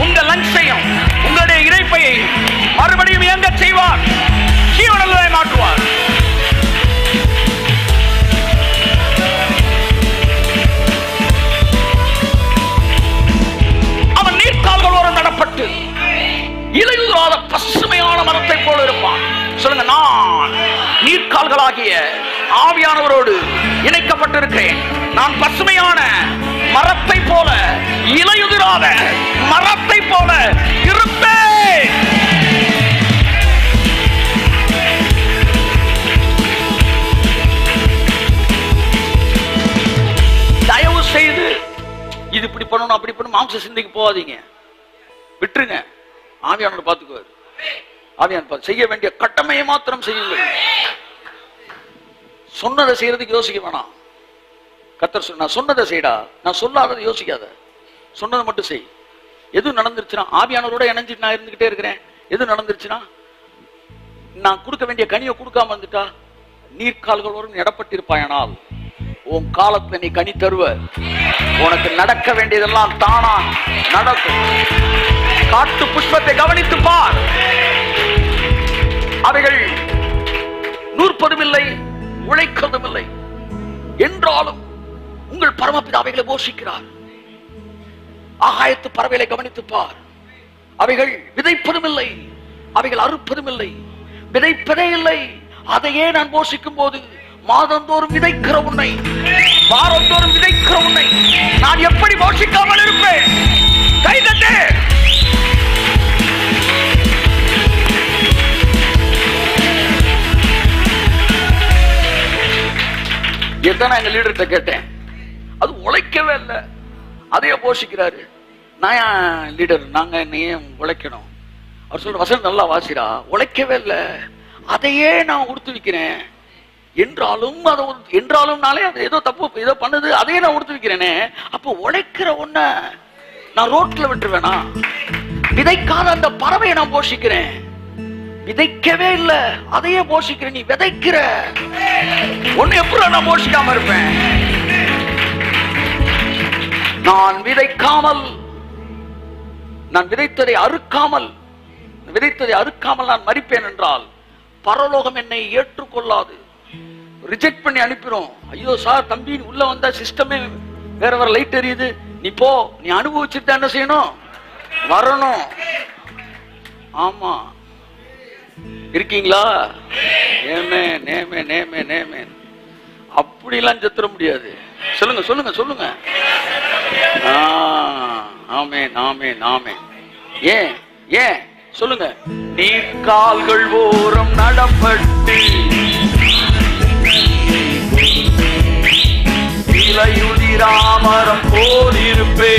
உங்கள் லங்ஸையும் உங்களுடைய இறைப்பையையும் மறுபடியும் இயங்கச் செய்வார், ஜீவனுள்ளதை மாற்றுவார். அவன் நீர்க்கால்களோடு நடப்பட்டு இலையுதிராத பசுமையான மரத்தை போல இருப்பான். சொல்லுங்க, நான் நீர்க்கால்களாகிய ஆவியானவரோடு இணைக்கப்பட்டிருக்கிறேன். நான் பசுமையான மரத்தை போல, இலையுதிராத மரத்தை போல இருப்பேன். தயவு செய்து இது இப்படி பண்ணணும் அப்படி பண்ணணும் மாம்ச சிந்தைக்கு போகாதீங்க, விட்டுருங்க. ஆவியானவர் பார்த்துக்குவார். ஆவியானவர் செய்ய வேண்டிய கடமையை மாத்திரம் செய்யுங்கள். சொன்னதை செய்யறதுக்கு யோசிக்க வேணாம். கர்த்தர் சொன்ன சொன்னதை செய்டா, நான் சொல்லாததை யோசிக்காத, சொன்னதை மட்டும் செய். எது நடந்துருச்சுன்னா ஆவியானவரோட இணைஞ்சு நான் இருந்துகிட்டே இருக்கிறேன். எது நடந்துருச்சுன்னா நான் கொடுக்க வேண்டிய கனியை கொடுக்காம வந்துட்டா நீர்க்கால்களோடு இடப்பட்டிருப்பாயனால் உன் காலத்துல நீ கனி தருவ. உனக்கு நடக்க வேண்டியதெல்லாம் தானா நடக்கும். காட்டு புஷ்பத்தை கவனித்து பார், அவைகள் நூற்பதும் இல்லை, உழைக்கிறதும் இல்லை, என்றாலும் உங்கள் பரமபிதா அவைகளை போஷிக்கிறார். ஆகாயத்து பறவைகளை கவனித்து பார், அவைகள் விதைப்பதும் இல்லை, அவைகள் அறுப்பதும் இல்லை, விதைப்பதே இல்லை. அதையே நான் போஷிக்கும் போது மாதந்தோறும் விதைக்கிற உன்னை, வாரந்தோறும் விதைக்கிற உன்னை நான் எப்படி போஷிக்காமல் இருப்பேன்? கைதட்டே. எத்தனை எங்க லீடர்கிட்ட கேட்டேன், அது உழைக்கவே இல்லை, அதையே போஷிக்கிறாரு. நான் லீடர், நாங்க ஏன் உழைக்கணும்? அவர் சொல்ற வசனம் நல்லா வாசிரா, உழைக்கவே இல்லை, அதையே நான் உடுத்து வைக்கிறேன். என்றாலும் என்றாலும்னாலே அது ஏதோ தப்பு ஏதோ பண்ணுது, அதையே நான் உடுத்து வைக்கிறேனே. அப்போ உழைக்கிற ஒன்ன நான் ரோட்ல விட்டுருவேனா? விதைக்காத அந்த பறவையை நான் போஷிக்கிறேன். விதைக்கவே இல்லை, அதையே போஷிக்கிறேன். நீ விதைக்கிற ஒன்னு எப்படி நான் போஷிக்காம இருப்பேன்? நான் விதைக்காமல், நான் விதைத்ததை அறுக்காமல் நான் மரிப்பேன் என்றால் பரலோகம் என்னை ஏற்றுக்கொள்ளாது, ரிஜெக்ட் பண்ணி அனுப்பிடும். ஐயோ சார், தம்பி உள்ள வந்தா சிஸ்டமே வேற வேற லைட் எரியுது, நீ போ, நீ அனுபவிச்சுட்டு என்ன செய்யணும்? வரணும். ஆமா, இருக்கீங்களா? நேமேன் நேமேன் நேமேன் நேமேன். அப்படிலாம் செத்துற முடியாது. சொல்லுங்க சொல்லுங்க சொல்லுங்க. ஆமென் ஆமென் ஆமென். ஏன் ஏன் சொல்லுங்க. நீர்க்கால்கள் ஓரம் நடப்பட்டு இலையுதிராமரம் போல் இருப்பே.